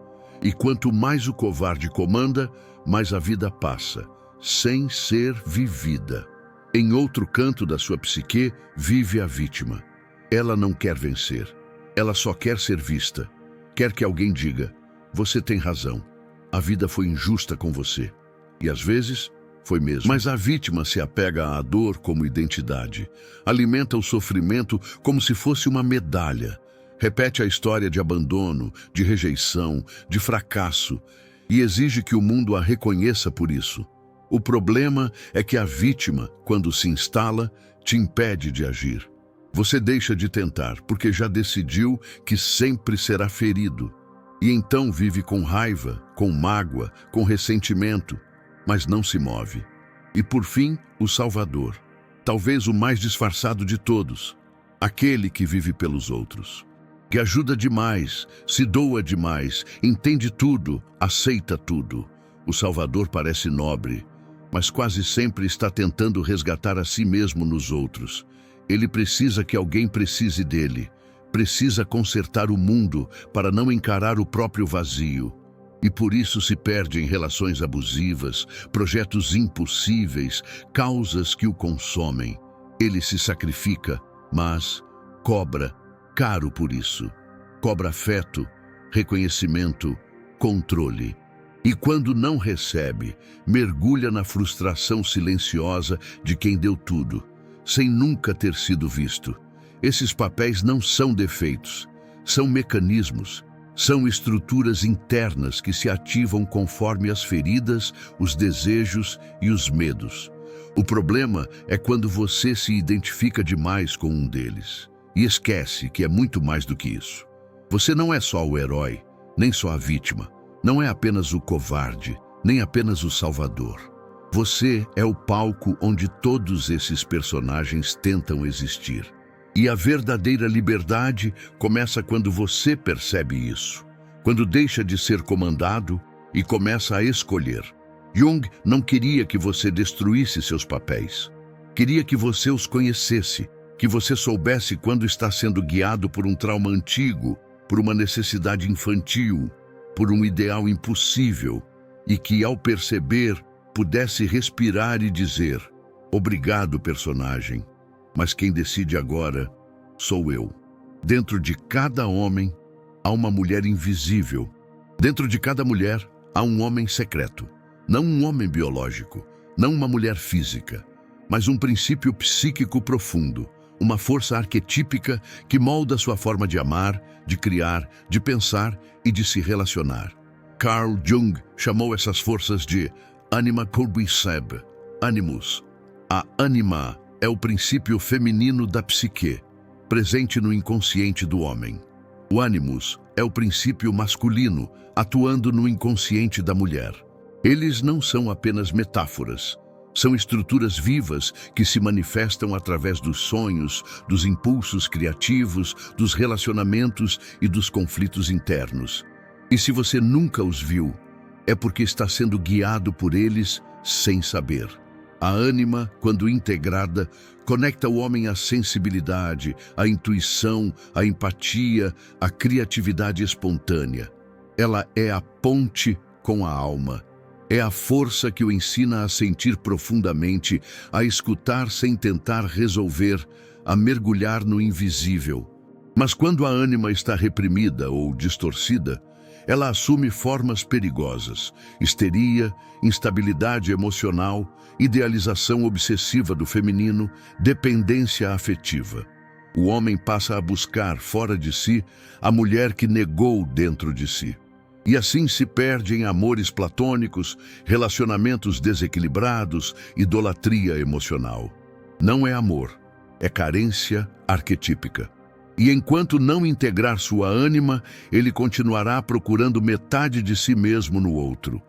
E quanto mais o covarde comanda, mais a vida passa, sem ser vivida. Em outro canto da sua psique, vive a vítima. Ela não quer vencer. Ela só quer ser vista. Quer que alguém diga: você tem razão. A vida foi injusta com você. E às vezes, foi mesmo. Mas a vítima se apega à dor como identidade. Alimenta o sofrimento como se fosse uma medalha. Repete a história de abandono, de rejeição, de fracasso e exige que o mundo a reconheça por isso. O problema é que a vítima, quando se instala, te impede de agir. Você deixa de tentar porque já decidiu que sempre será ferido. E então vive com raiva, com mágoa, com ressentimento, mas não se move. E por fim, o Salvador, talvez o mais disfarçado de todos, aquele que vive pelos outros, que ajuda demais, se doa demais, entende tudo, aceita tudo. O Salvador parece nobre, mas quase sempre está tentando resgatar a si mesmo nos outros. Ele precisa que alguém precise dele. Precisa consertar o mundo para não encarar o próprio vazio. E por isso se perde em relações abusivas, projetos impossíveis, causas que o consomem. Ele se sacrifica, mas cobra caro por isso. Cobra afeto, reconhecimento, controle. E quando não recebe, mergulha na frustração silenciosa de quem deu tudo, sem nunca ter sido visto. Esses papéis não são defeitos, são mecanismos, são estruturas internas que se ativam conforme as feridas, os desejos e os medos. O problema é quando você se identifica demais com um deles e esquece que é muito mais do que isso. Você não é só o herói, nem só a vítima, não é apenas o covarde, nem apenas o salvador. Você é o palco onde todos esses personagens tentam existir. E a verdadeira liberdade começa quando você percebe isso, quando deixa de ser comandado e começa a escolher. Jung não queria que você destruísse seus papéis. Queria que você os conhecesse, que você soubesse quando está sendo guiado por um trauma antigo, por uma necessidade infantil, por um ideal impossível, e que, ao perceber, pudesse respirar e dizer: obrigado, personagem. Mas quem decide agora sou eu. Dentro de cada homem há uma mulher invisível. Dentro de cada mulher há um homem secreto. Não um homem biológico, não uma mulher física, mas um princípio psíquico profundo, uma força arquetípica que molda sua forma de amar, de criar, de pensar e de se relacionar. Carl Jung chamou essas forças de Anima Corbiceb, Animus. A ânima é o princípio feminino da psique, presente no inconsciente do homem. O animus é o princípio masculino, atuando no inconsciente da mulher. Eles não são apenas metáforas, são estruturas vivas que se manifestam através dos sonhos, dos impulsos criativos, dos relacionamentos e dos conflitos internos. E se você nunca os viu, é porque está sendo guiado por eles sem saber. A ânima, quando integrada, conecta o homem à sensibilidade, à intuição, à empatia, à criatividade espontânea. Ela é a ponte com a alma. É a força que o ensina a sentir profundamente, a escutar sem tentar resolver, a mergulhar no invisível. Mas quando a ânima está reprimida ou distorcida, ela assume formas perigosas: histeria, instabilidade emocional, idealização obsessiva do feminino, dependência afetiva. O homem passa a buscar fora de si a mulher que negou dentro de si. E assim se perde em amores platônicos, relacionamentos desequilibrados, idolatria emocional. Não é amor, é carência arquetípica. E enquanto não integrar sua ânima, ele continuará procurando metade de si mesmo no outro.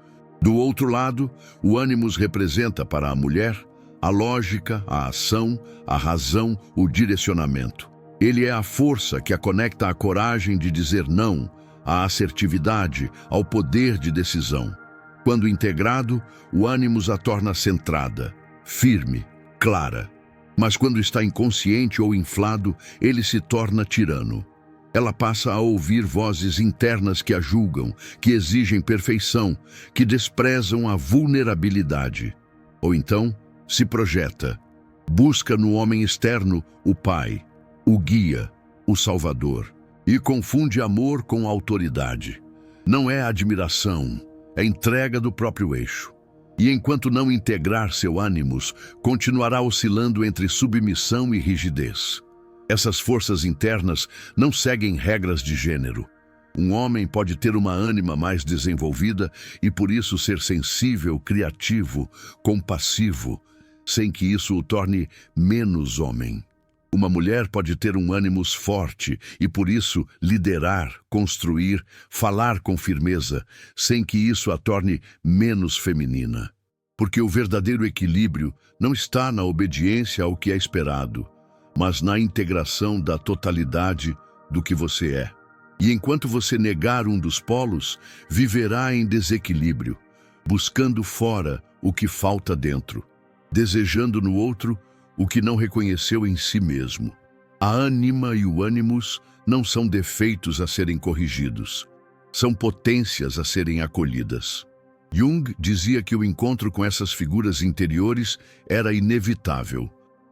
Do outro lado, o ânimos representa para a mulher a lógica, a ação, a razão, o direcionamento. Ele é a força que a conecta à coragem de dizer não, à assertividade, ao poder de decisão. Quando integrado, o ânimos a torna centrada, firme, clara. Mas quando está inconsciente ou inflado, ele se torna tirano. Ela passa a ouvir vozes internas que a julgam, que exigem perfeição, que desprezam a vulnerabilidade. Ou então, se projeta, busca no homem externo o pai, o guia, o salvador, e confunde amor com autoridade. Não é admiração, é entrega do próprio eixo. E enquanto não integrar seu ânimos, continuará oscilando entre submissão e rigidez. Essas forças internas não seguem regras de gênero. Um homem pode ter uma ânima mais desenvolvida e por isso ser sensível, criativo, compassivo, sem que isso o torne menos homem. Uma mulher pode ter um ânimos forte e por isso liderar, construir, falar com firmeza, sem que isso a torne menos feminina. Porque o verdadeiro equilíbrio não está na obediência ao que é esperado, mas na integração da totalidade do que você é. E enquanto você negar um dos polos, viverá em desequilíbrio, buscando fora o que falta dentro, desejando no outro o que não reconheceu em si mesmo. A ânima e o ânimos não são defeitos a serem corrigidos, são potências a serem acolhidas. Jung dizia que o encontro com essas figuras interiores era inevitável,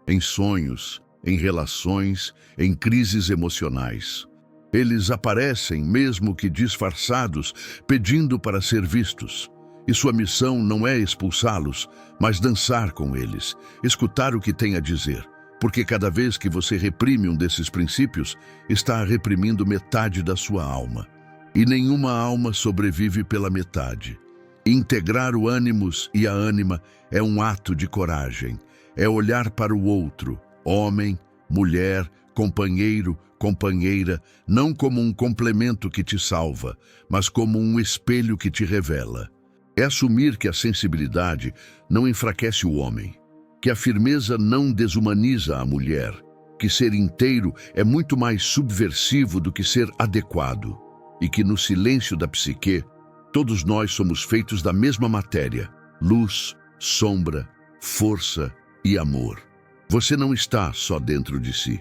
em sonhos, em relações, em crises emocionais. Eles aparecem, mesmo que disfarçados, pedindo para ser vistos. E sua missão não é expulsá-los, mas dançar com eles, escutar o que tem a dizer. Porque cada vez que você reprime um desses princípios, está reprimindo metade da sua alma. E nenhuma alma sobrevive pela metade. Integrar o ânimos e a ânima é um ato de coragem. É olhar para o outro, homem, mulher, companheiro, companheira, não como um complemento que te salva, mas como um espelho que te revela. É assumir que a sensibilidade não enfraquece o homem, que a firmeza não desumaniza a mulher, que ser inteiro é muito mais subversivo do que ser adequado, e que no silêncio da psique, todos nós somos feitos da mesma matéria, luz, sombra, força e amor. Você não está só dentro de si.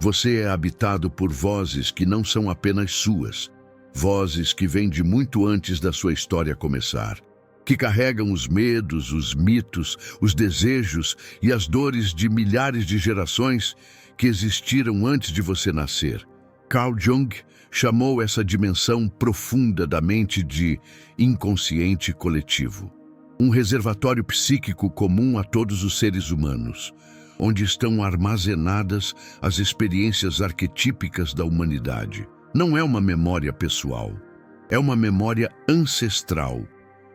Você é habitado por vozes que não são apenas suas, vozes que vêm de muito antes da sua história começar, que carregam os medos, os mitos, os desejos e as dores de milhares de gerações que existiram antes de você nascer. Carl Jung chamou essa dimensão profunda da mente de inconsciente coletivo, um reservatório psíquico comum a todos os seres humanos, onde estão armazenadas as experiências arquetípicas da humanidade. Não é uma memória pessoal, é uma memória ancestral,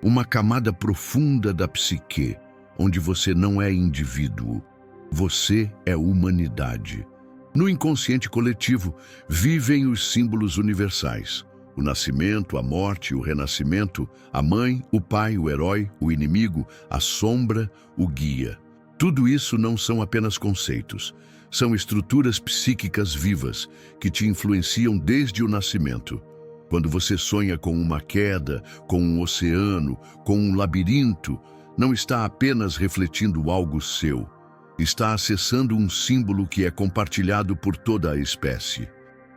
uma camada profunda da psique, onde você não é indivíduo, você é humanidade. No inconsciente coletivo vivem os símbolos universais: o nascimento, a morte, o renascimento, a mãe, o pai, o herói, o inimigo, a sombra, o guia. Tudo isso não são apenas conceitos, são estruturas psíquicas vivas que te influenciam desde o nascimento. Quando você sonha com uma queda, com um oceano, com um labirinto, não está apenas refletindo algo seu, está acessando um símbolo que é compartilhado por toda a espécie.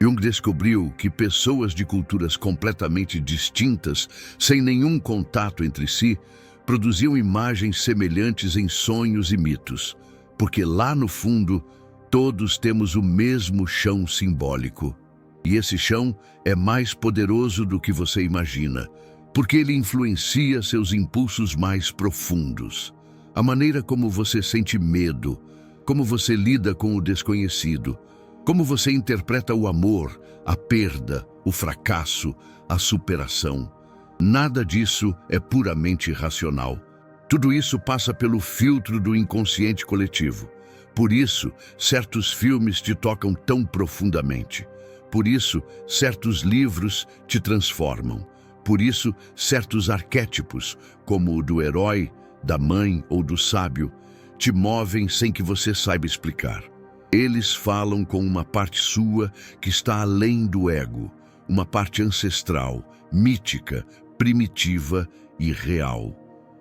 Jung descobriu que pessoas de culturas completamente distintas, sem nenhum contato entre si, produziam imagens semelhantes em sonhos e mitos, porque lá no fundo, todos temos o mesmo chão simbólico. E esse chão é mais poderoso do que você imagina, porque ele influencia seus impulsos mais profundos. A maneira como você sente medo, como você lida com o desconhecido, como você interpreta o amor, a perda, o fracasso, a superação. Nada disso é puramente racional. Tudo isso passa pelo filtro do inconsciente coletivo. Por isso, certos filmes te tocam tão profundamente. Por isso, certos livros te transformam. Por isso, certos arquétipos, como o do herói, da mãe ou do sábio, te movem sem que você saiba explicar. Eles falam com uma parte sua que está além do ego, uma parte ancestral, mítica, primitiva e real.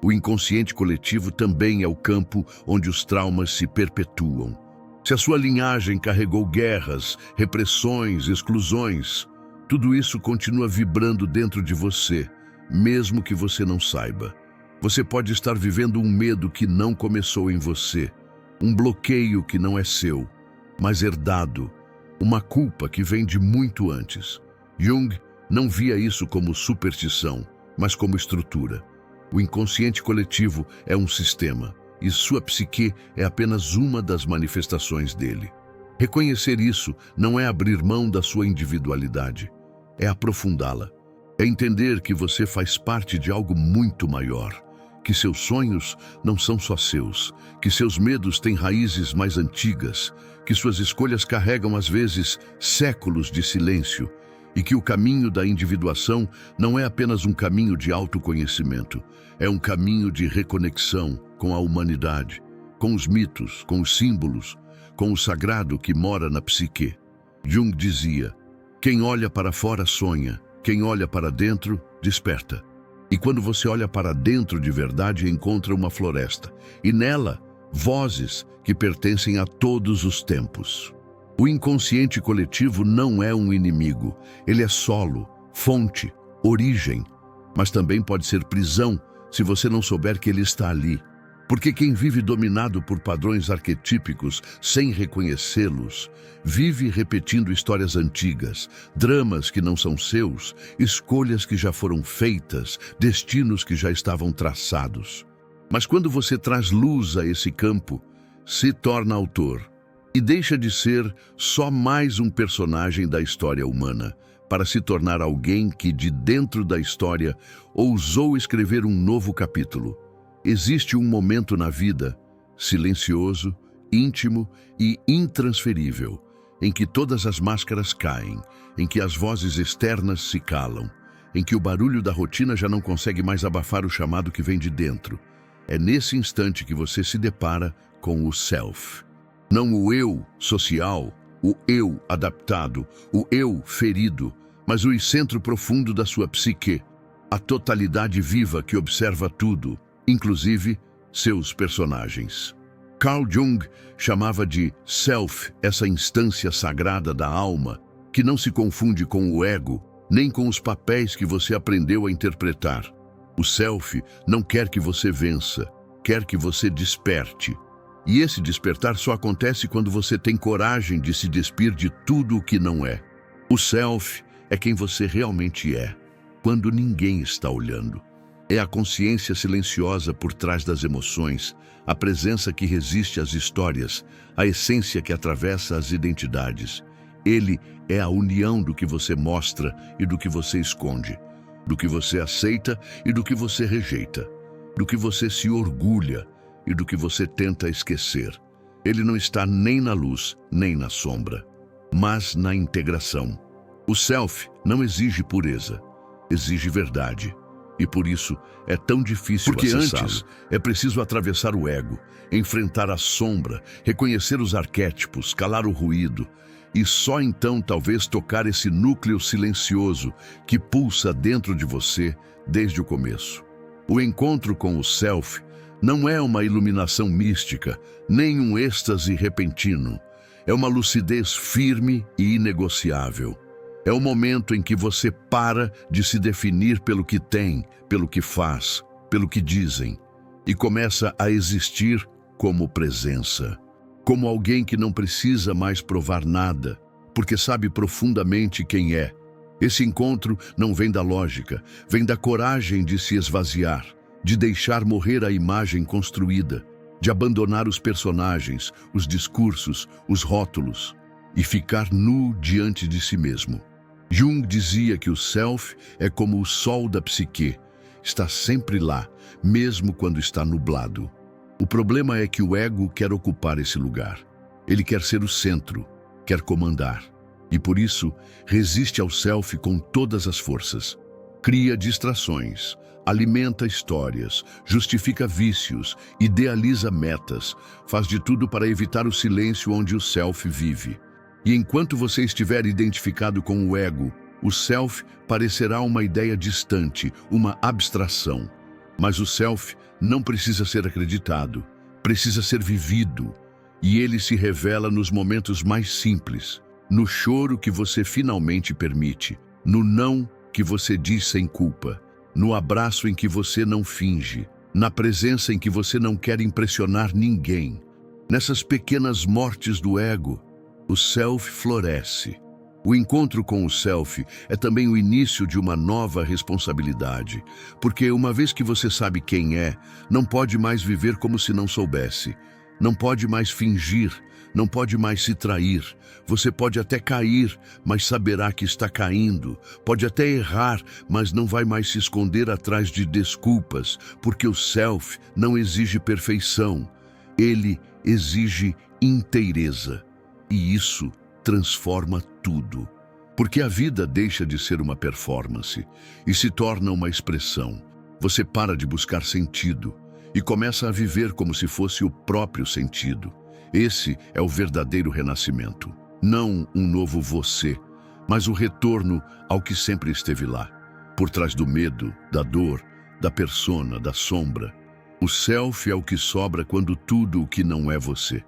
O inconsciente coletivo também é o campo onde os traumas se perpetuam. Se a sua linhagem carregou guerras, repressões, exclusões, tudo isso continua vibrando dentro de você, mesmo que você não saiba. Você pode estar vivendo um medo que não começou em você, um bloqueio que não é seu, mas herdado, uma culpa que vem de muito antes. Jung não via isso como superstição, mas como estrutura. O inconsciente coletivo é um sistema, e sua psique é apenas uma das manifestações dele. Reconhecer isso não é abrir mão da sua individualidade, é aprofundá-la. É entender que você faz parte de algo muito maior, que seus sonhos não são só seus, que seus medos têm raízes mais antigas, que suas escolhas carregam às vezes séculos de silêncio, e que o caminho da individuação não é apenas um caminho de autoconhecimento, é um caminho de reconexão com a humanidade, com os mitos, com os símbolos, com o sagrado que mora na psique. Jung dizia: quem olha para fora sonha, quem olha para dentro desperta. E quando você olha para dentro de verdade, encontra uma floresta, e nela, vozes que pertencem a todos os tempos. O inconsciente coletivo não é um inimigo, ele é solo, fonte, origem, mas também pode ser prisão se você não souber que ele está ali. Porque quem vive dominado por padrões arquetípicos sem reconhecê-los, vive repetindo histórias antigas, dramas que não são seus, escolhas que já foram feitas, destinos que já estavam traçados. Mas quando você traz luz a esse campo, se torna autor e deixa de ser só mais um personagem da história humana, para se tornar alguém que, de dentro da história, ousou escrever um novo capítulo. Existe um momento na vida, silencioso, íntimo e intransferível, em que todas as máscaras caem, em que as vozes externas se calam, em que o barulho da rotina já não consegue mais abafar o chamado que vem de dentro. É nesse instante que você se depara com o self. Não o eu social, o eu adaptado, o eu ferido, mas o centro profundo da sua psique, a totalidade viva que observa tudo, inclusive seus personagens. Carl Jung chamava de self essa instância sagrada da alma, que não se confunde com o ego, nem com os papéis que você aprendeu a interpretar. O self não quer que você vença, quer que você desperte. E esse despertar só acontece quando você tem coragem de se despir de tudo o que não é. O self é quem você realmente é, quando ninguém está olhando. É a consciência silenciosa por trás das emoções, a presença que resiste às histórias, a essência que atravessa as identidades. Ele é a união do que você mostra e do que você esconde, do que você aceita e do que você rejeita, do que você se orgulha e do que você tenta esquecer. Ele não está nem na luz, nem na sombra, mas na integração. O self não exige pureza, exige verdade. E por isso é tão difícil acessá-lo. Porque antes é preciso atravessar o ego, enfrentar a sombra, reconhecer os arquétipos, calar o ruído, e só então talvez tocar esse núcleo silencioso que pulsa dentro de você desde o começo. O encontro com o self não é uma iluminação mística, nem um êxtase repentino. É uma lucidez firme e inegociável. É o momento em que você para de se definir pelo que tem, pelo que faz, pelo que dizem, e começa a existir como presença, como alguém que não precisa mais provar nada, porque sabe profundamente quem é. Esse encontro não vem da lógica, vem da coragem de se esvaziar, de deixar morrer a imagem construída, de abandonar os personagens, os discursos, os rótulos, e ficar nu diante de si mesmo. Jung dizia que o self é como o sol da psique, está sempre lá, mesmo quando está nublado. O problema é que o ego quer ocupar esse lugar. Ele quer ser o centro, quer comandar. E por isso, resiste ao self com todas as forças. Cria distrações, alimenta histórias, justifica vícios, idealiza metas, faz de tudo para evitar o silêncio onde o self vive. E enquanto você estiver identificado com o ego, o self parecerá uma ideia distante, uma abstração. Mas o self não precisa ser acreditado, precisa ser vivido. E ele se revela nos momentos mais simples, no choro que você finalmente permite, no não que você diz sem culpa, no abraço em que você não finge, na presença em que você não quer impressionar ninguém. Nessas pequenas mortes do ego, o self floresce. O encontro com o self é também o início de uma nova responsabilidade, porque uma vez que você sabe quem é, não pode mais viver como se não soubesse, não pode mais fingir, não pode mais se trair. Você pode até cair, mas saberá que está caindo. Pode até errar, mas não vai mais se esconder atrás de desculpas, porque o self não exige perfeição. Ele exige inteireza. E isso transforma tudo. Porque a vida deixa de ser uma performance e se torna uma expressão. Você para de buscar sentido e começa a viver como se fosse o próprio sentido. Esse é o verdadeiro renascimento. Não um novo você, mas o retorno ao que sempre esteve lá. Por trás do medo, da dor, da persona, da sombra. O self é o que sobra quando tudo o que não é você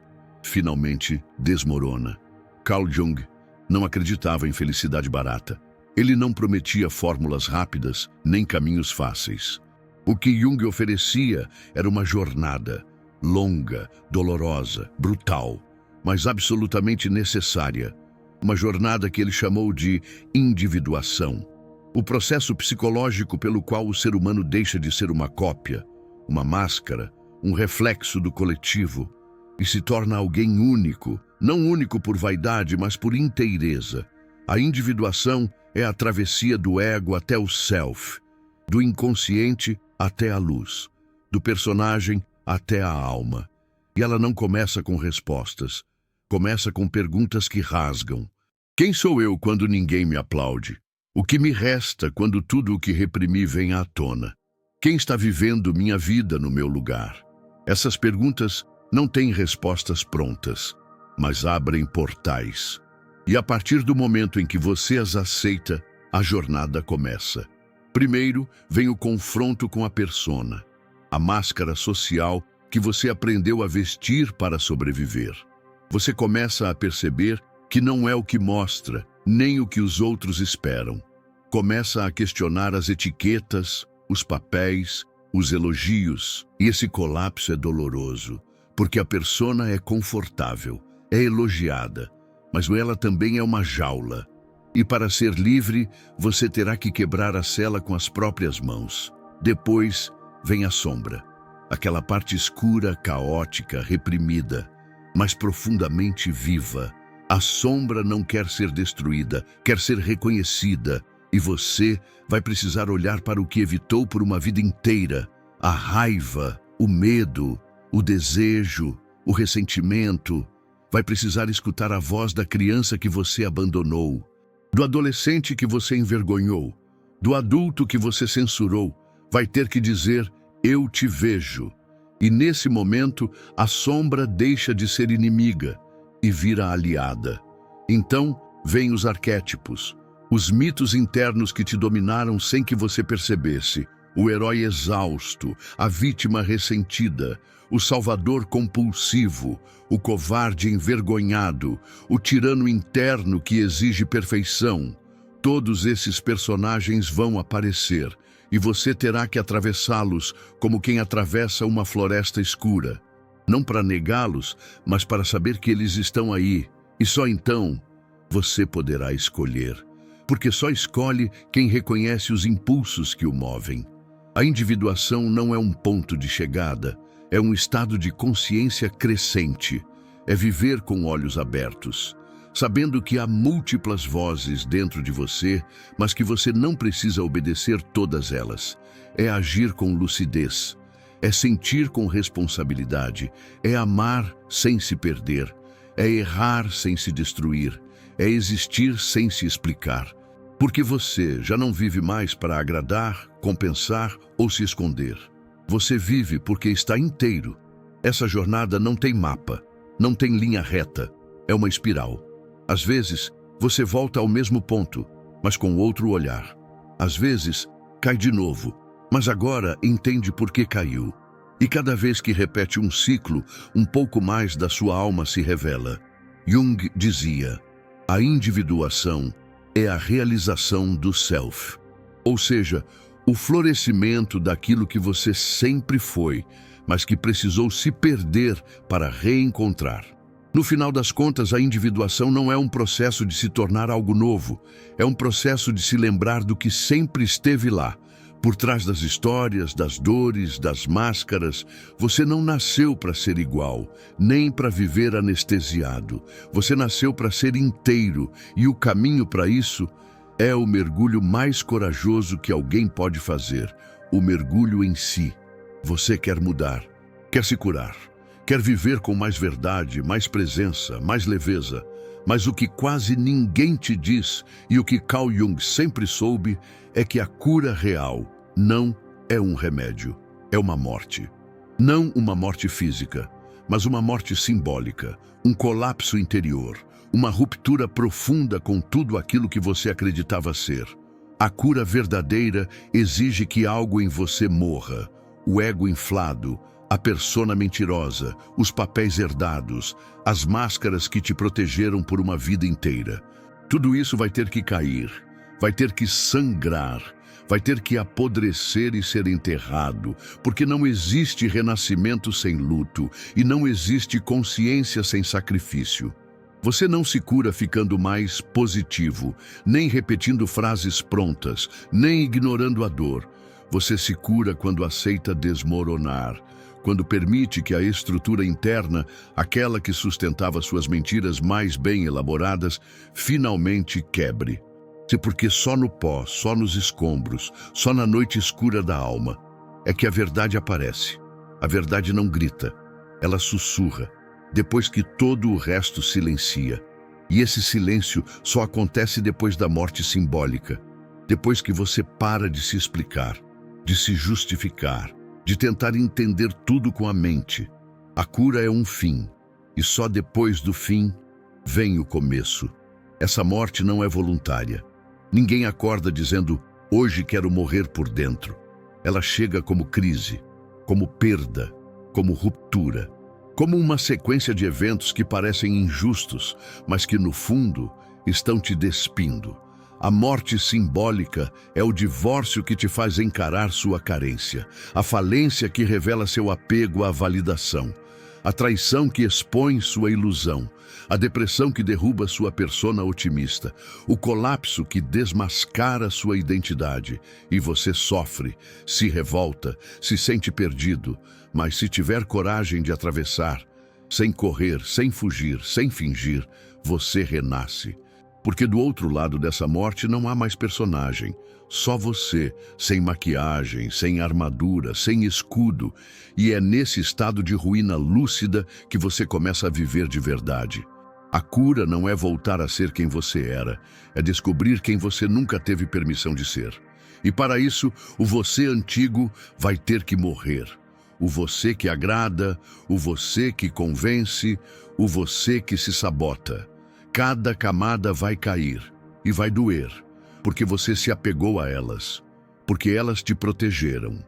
finalmente desmorona. Carl Jung não acreditava em felicidade barata. Ele não prometia fórmulas rápidas, nem caminhos fáceis. O que Jung oferecia era uma jornada, longa, dolorosa, brutal, mas absolutamente necessária. Uma jornada que ele chamou de individuação. O processo psicológico pelo qual o ser humano deixa de ser uma cópia, uma máscara, um reflexo do coletivo, e se torna alguém único, não único por vaidade, mas por inteireza. A individuação é a travessia do ego até o self, do inconsciente até a luz, do personagem até a alma. E ela não começa com respostas, começa com perguntas que rasgam. Quem sou eu quando ninguém me aplaude? O que me resta quando tudo o que reprimi vem à tona? Quem está vivendo minha vida no meu lugar? Essas perguntas não têm respostas prontas, mas abrem portais. E a partir do momento em que você as aceita, a jornada começa. Primeiro, vem o confronto com a persona, a máscara social que você aprendeu a vestir para sobreviver. Você começa a perceber que não é o que mostra, nem o que os outros esperam. Começa a questionar as etiquetas, os papéis, os elogios. E esse colapso é doloroso, porque a persona é confortável, é elogiada, mas ela também é uma jaula. E para ser livre, você terá que quebrar a cela com as próprias mãos. Depois vem a sombra, aquela parte escura, caótica, reprimida, mas profundamente viva. A sombra não quer ser destruída, quer ser reconhecida, e você vai precisar olhar para o que evitou por uma vida inteira. A raiva, o medo, o desejo, o ressentimento. Vai precisar escutar a voz da criança que você abandonou, do adolescente que você envergonhou, do adulto que você censurou. Vai ter que dizer, eu te vejo. E nesse momento, a sombra deixa de ser inimiga e vira aliada. Então, vêm os arquétipos, os mitos internos que te dominaram sem que você percebesse. O herói exausto, a vítima ressentida, o salvador compulsivo, o covarde envergonhado, o tirano interno que exige perfeição. Todos esses personagens vão aparecer e você terá que atravessá-los como quem atravessa uma floresta escura. Não para negá-los, mas para saber que eles estão aí. E só então você poderá escolher, porque só escolhe quem reconhece os impulsos que o movem. A individuação não é um ponto de chegada, é um estado de consciência crescente. É viver com olhos abertos, sabendo que há múltiplas vozes dentro de você, mas que você não precisa obedecer todas elas. É agir com lucidez, é sentir com responsabilidade, é amar sem se perder, é errar sem se destruir, é existir sem se explicar. Porque você já não vive mais para agradar, compensar ou se esconder. Você vive porque está inteiro. Essa jornada não tem mapa, não tem linha reta, é uma espiral. Às vezes, você volta ao mesmo ponto, mas com outro olhar. Às vezes, cai de novo, mas agora entende por que caiu. E cada vez que repete um ciclo, um pouco mais da sua alma se revela. Jung dizia: a individuação é a realização do self, ou seja, o florescimento daquilo que você sempre foi, mas que precisou se perder para reencontrar. No final das contas, a individuação não é um processo de se tornar algo novo, é um processo de se lembrar do que sempre esteve lá. Por trás das histórias, das dores, das máscaras, você não nasceu para ser igual, nem para viver anestesiado. Você nasceu para ser inteiro, e o caminho para isso é o mergulho mais corajoso que alguém pode fazer, o mergulho em si. Você quer mudar, quer se curar, quer viver com mais verdade, mais presença, mais leveza. Mas o que quase ninguém te diz, e o que Carl Jung sempre soube, é que a cura real não é um remédio, é uma morte. Não uma morte física, mas uma morte simbólica, um colapso interior, uma ruptura profunda com tudo aquilo que você acreditava ser. A cura verdadeira exige que algo em você morra, o ego inflado, a persona mentirosa, os papéis herdados, as máscaras que te protegeram por uma vida inteira. Tudo isso vai ter que cair, vai ter que sangrar, vai ter que apodrecer e ser enterrado, porque não existe renascimento sem luto e não existe consciência sem sacrifício. Você não se cura ficando mais positivo, nem repetindo frases prontas, nem ignorando a dor. Você se cura quando aceita desmoronar, quando permite que a estrutura interna, aquela que sustentava suas mentiras mais bem elaboradas, finalmente quebre. Porque só no pó, só nos escombros, só na noite escura da alma, é que a verdade aparece. A verdade não grita, ela sussurra, depois que todo o resto silencia. E esse silêncio só acontece depois da morte simbólica, depois que você para de se explicar, de se justificar, de tentar entender tudo com a mente. A cura é um fim, e só depois do fim vem o começo. Essa morte não é voluntária. Ninguém acorda dizendo, hoje quero morrer por dentro. Ela chega como crise, como perda, como ruptura, como uma sequência de eventos que parecem injustos, mas que no fundo estão te despindo. A morte simbólica é o divórcio que te faz encarar sua carência, a falência que revela seu apego à validação, a traição que expõe sua ilusão, a depressão que derruba sua persona otimista, o colapso que desmascara sua identidade, e você sofre, se revolta, se sente perdido, mas se tiver coragem de atravessar, sem correr, sem fugir, sem fingir, você renasce. Porque do outro lado dessa morte não há mais personagem, só você, sem maquiagem, sem armadura, sem escudo, e é nesse estado de ruína lúcida que você começa a viver de verdade. A cura não é voltar a ser quem você era, é descobrir quem você nunca teve permissão de ser. E para isso, o você antigo vai ter que morrer. O você que agrada, o você que convence, o você que se sabota. Cada camada vai cair e vai doer, porque você se apegou a elas, porque elas te protegeram.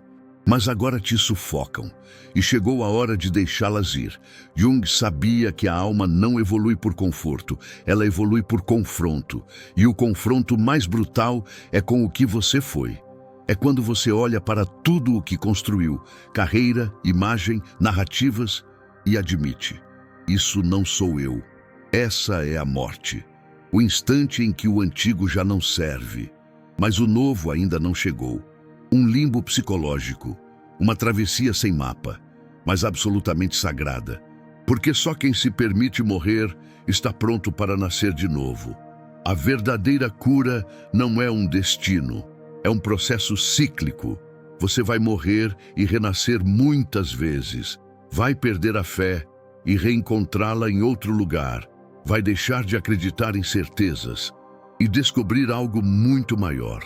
Mas agora te sufocam, e chegou a hora de deixá-las ir. Jung sabia que a alma não evolui por conforto, ela evolui por confronto. E o confronto mais brutal é com o que você foi. É quando você olha para tudo o que construiu, carreira, imagem, narrativas, e admite: isso não sou eu. Essa é a morte, o instante em que o antigo já não serve, mas o novo ainda não chegou. Um limbo psicológico, uma travessia sem mapa, mas absolutamente sagrada. Porque só quem se permite morrer está pronto para nascer de novo. A verdadeira cura não é um destino, é um processo cíclico. Você vai morrer e renascer muitas vezes. Vai perder a fé e reencontrá-la em outro lugar. Vai deixar de acreditar em certezas e descobrir algo muito maior.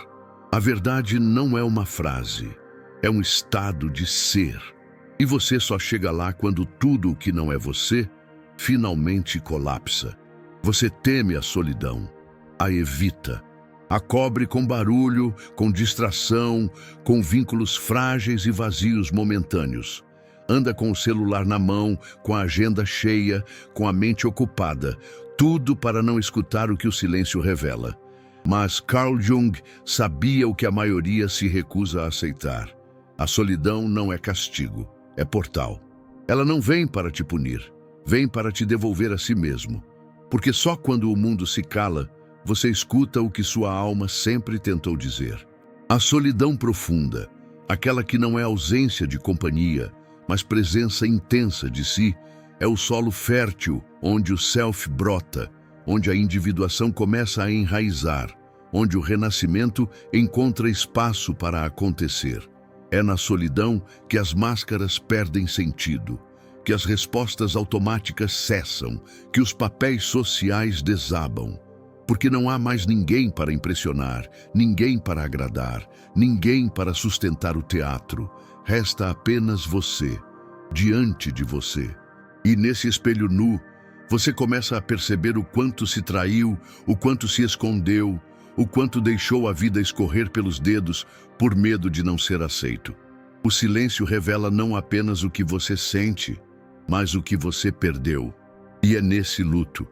A verdade não é uma frase, é um estado de ser. E você só chega lá quando tudo o que não é você finalmente colapsa. Você teme a solidão, a evita, a cobre com barulho, com distração, com vínculos frágeis e vazios momentâneos. Anda com o celular na mão, com a agenda cheia, com a mente ocupada, tudo para não escutar o que o silêncio revela. Mas Carl Jung sabia o que a maioria se recusa a aceitar. A solidão não é castigo, é portal. Ela não vem para te punir, vem para te devolver a si mesmo. Porque só quando o mundo se cala, você escuta o que sua alma sempre tentou dizer. A solidão profunda, aquela que não é ausência de companhia, mas presença intensa de si, é o solo fértil onde o self brota, onde a individuação começa a enraizar, onde o renascimento encontra espaço para acontecer. É na solidão que as máscaras perdem sentido, que as respostas automáticas cessam, que os papéis sociais desabam. Porque não há mais ninguém para impressionar, ninguém para agradar, ninguém para sustentar o teatro. Resta apenas você, diante de você. E nesse espelho nu, você começa a perceber o quanto se traiu, o quanto se escondeu, o quanto deixou a vida escorrer pelos dedos por medo de não ser aceito. O silêncio revela não apenas o que você sente, mas o que você perdeu. E é nesse luto,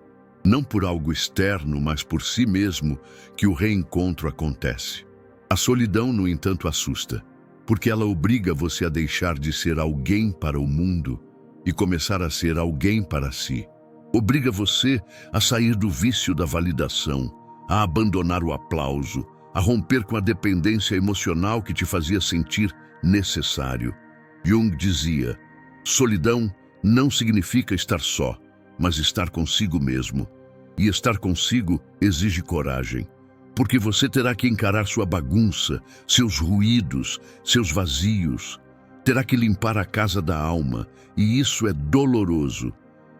não por algo externo, mas por si mesmo, que o reencontro acontece. A solidão, no entanto, assusta, porque ela obriga você a deixar de ser alguém para o mundo e começar a ser alguém para si. Obriga você a sair do vício da validação, a abandonar o aplauso, a romper com a dependência emocional que te fazia sentir necessário. Jung dizia: solidão não significa estar só, mas estar consigo mesmo. E estar consigo exige coragem, porque você terá que encarar sua bagunça, seus ruídos, seus vazios. Terá que limpar a casa da alma, e isso é doloroso.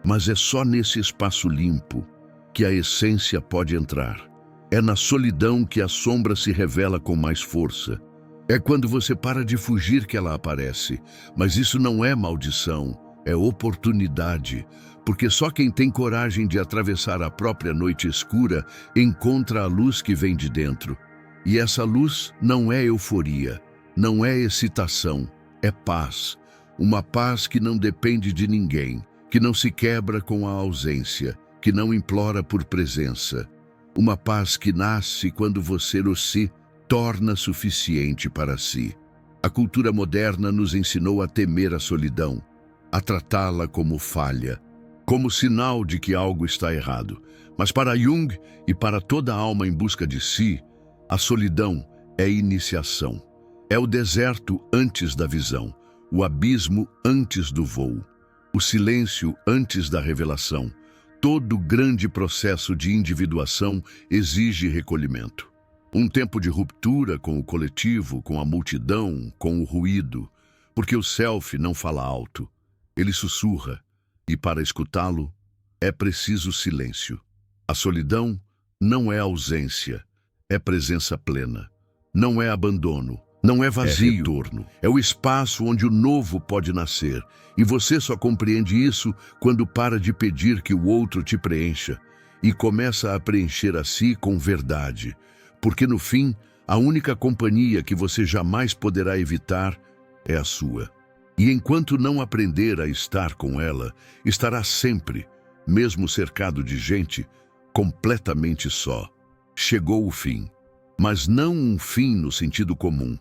Mas é só nesse espaço limpo que a essência pode entrar. É na solidão que a sombra se revela com mais força. É quando você para de fugir que ela aparece. Mas isso não é maldição, é oportunidade. Porque só quem tem coragem de atravessar a própria noite escura encontra a luz que vem de dentro. E essa luz não é euforia, não é excitação, é paz. Uma paz que não depende de ninguém, que não se quebra com a ausência, que não implora por presença. Uma paz que nasce quando você o se torna suficiente para si. A cultura moderna nos ensinou a temer a solidão, a tratá-la como falha, como sinal de que algo está errado. Mas para Jung e para toda alma em busca de si, a solidão é iniciação. É o deserto antes da visão, o abismo antes do voo, o silêncio antes da revelação. Todo grande processo de individuação exige recolhimento. Um tempo de ruptura com o coletivo, com a multidão, com o ruído, porque o self não fala alto, ele sussurra, e para escutá-lo é preciso silêncio. A solidão não é ausência, é presença plena. Não é abandono, não é vazio, retorno. É o espaço onde o novo pode nascer, e você só compreende isso quando para de pedir que o outro te preencha e começa a preencher a si com verdade. Porque no fim, a única companhia que você jamais poderá evitar é a sua. E enquanto não aprender a estar com ela, estará sempre, mesmo cercado de gente, completamente só. Chegou o fim, mas não um fim no sentido comum,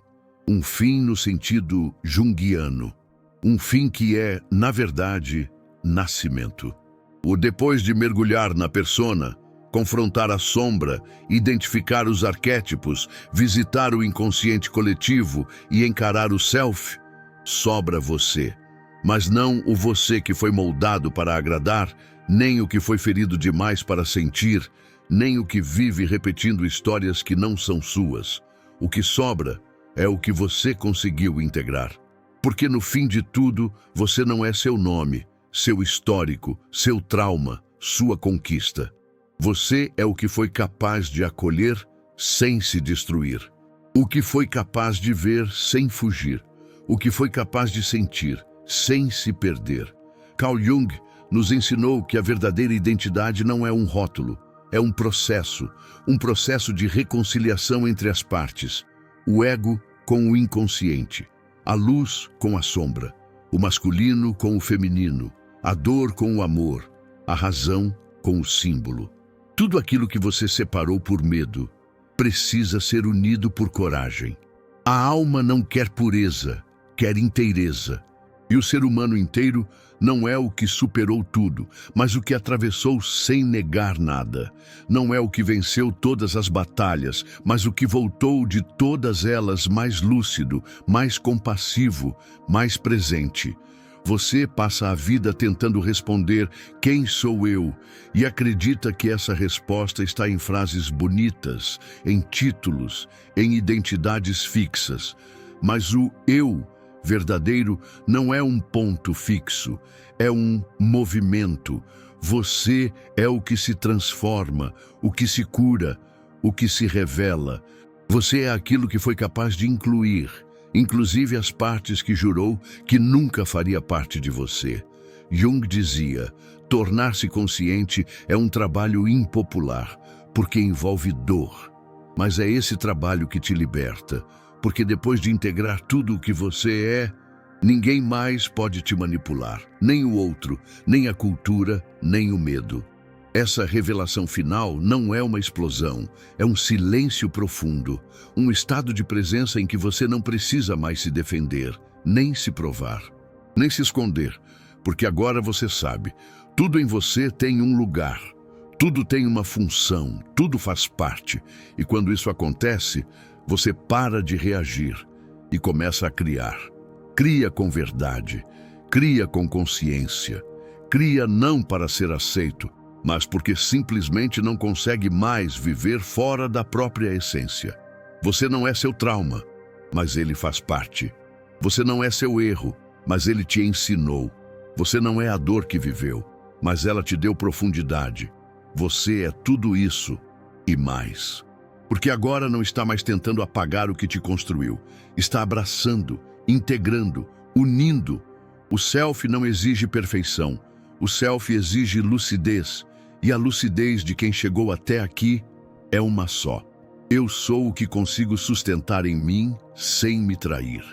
um fim no sentido junguiano, um fim que é, na verdade, nascimento. O depois de mergulhar na persona, confrontar a sombra, identificar os arquétipos, visitar o inconsciente coletivo e encarar o self, sobra você. mas não o você que foi moldado para agradar, nem o que foi ferido demais para sentir, nem o que vive repetindo histórias que não são suas. O que sobra é o que você conseguiu integrar. Porque no fim de tudo, você não é seu nome, seu histórico, seu trauma, sua conquista. Você é o que foi capaz de acolher sem se destruir. O que foi capaz de ver sem fugir. O que foi capaz de sentir sem se perder. Carl Jung nos ensinou que a verdadeira identidade não é um rótulo, é um processo de reconciliação entre as partes. O ego com o inconsciente, a luz com a sombra, o masculino com o feminino, a dor com o amor, a razão com o símbolo. Tudo aquilo que você separou por medo precisa ser unido por coragem. A alma não quer pureza, quer inteireza. E o ser humano inteiro não é o que superou tudo, mas o que atravessou sem negar nada. Não é o que venceu todas as batalhas, mas o que voltou de todas elas mais lúcido, mais compassivo, mais presente. Você passa a vida tentando responder "Quem sou eu?" e acredita que essa resposta está em frases bonitas, em títulos, em identidades fixas. Mas o eu verdadeiro não é um ponto fixo, é um movimento. Você é o que se transforma, o que se cura, o que se revela. Você é aquilo que foi capaz de incluir, inclusive as partes que jurou que nunca faria parte de você. Jung dizia: tornar-se consciente é um trabalho impopular, porque envolve dor. Mas é esse trabalho que te liberta, porque depois de integrar tudo o que você é, ninguém mais pode te manipular, nem o outro, nem a cultura, nem o medo. Essa revelação final não é uma explosão, é um silêncio profundo, um estado de presença em que você não precisa mais se defender, nem se provar, nem se esconder, porque agora você sabe, tudo em você tem um lugar, tudo tem uma função, tudo faz parte, e quando isso acontece, você para de reagir e começa a criar. Cria com verdade, cria com consciência, cria não para ser aceito, mas porque simplesmente não consegue mais viver fora da própria essência. Você não é seu trauma, mas ele faz parte. Você não é seu erro, mas ele te ensinou. Você não é a dor que viveu, mas ela te deu profundidade. Você é tudo isso e mais. Porque agora não está mais tentando apagar o que te construiu. Está abraçando, integrando, unindo. O self não exige perfeição. O self exige lucidez. E a lucidez de quem chegou até aqui é uma só. Eu sou o que consigo sustentar em mim sem me trair.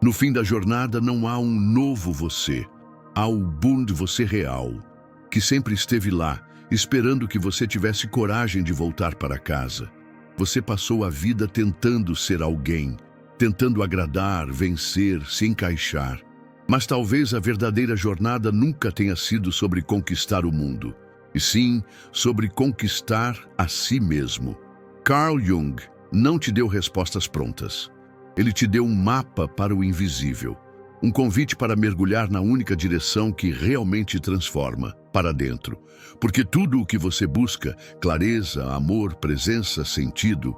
No fim da jornada não há um novo você. Há o Bund você real, que sempre esteve lá, esperando que você tivesse coragem de voltar para casa. Você passou a vida tentando ser alguém, tentando agradar, vencer, se encaixar. Mas talvez a verdadeira jornada nunca tenha sido sobre conquistar o mundo, e sim sobre conquistar a si mesmo. Carl Jung não te deu respostas prontas. Ele te deu um mapa para o invisível, um convite para mergulhar na única direção que realmente transforma, para dentro. Porque tudo o que você busca, clareza, amor, presença, sentido,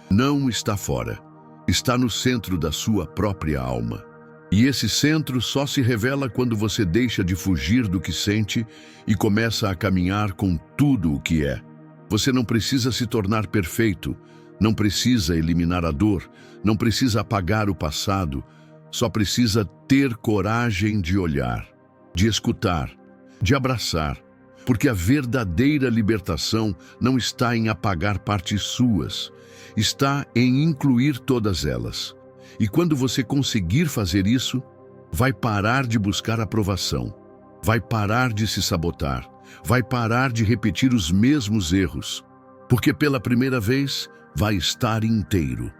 não está fora. Está no centro da sua própria alma. E esse centro só se revela quando você deixa de fugir do que sente e começa a caminhar com tudo o que é. Você não precisa se tornar perfeito, não precisa eliminar a dor, não precisa apagar o passado, só precisa ter coragem de olhar, de escutar, de abraçar, porque a verdadeira libertação não está em apagar partes suas, está em incluir todas elas. E quando você conseguir fazer isso, vai parar de buscar aprovação, vai parar de se sabotar, vai parar de repetir os mesmos erros, porque pela primeira vez vai estar inteiro.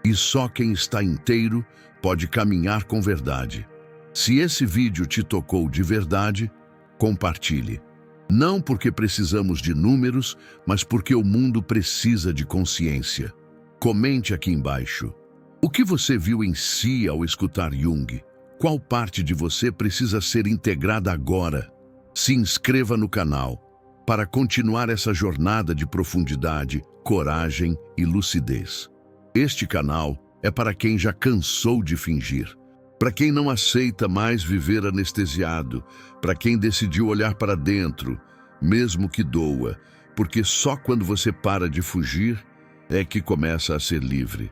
E só quem está inteiro pode caminhar com verdade. Se esse vídeo te tocou de verdade, compartilhe. Não porque precisamos de números, mas porque o mundo precisa de consciência. Comente aqui embaixo. O que você viu em si ao escutar Jung? Qual parte de você precisa ser integrada agora? Se inscreva no canal para continuar essa jornada de profundidade, coragem e lucidez. Este canal é para quem já cansou de fingir, para quem não aceita mais viver anestesiado, para quem decidiu olhar para dentro, mesmo que doa, porque só quando você para de fugir é que começa a ser livre.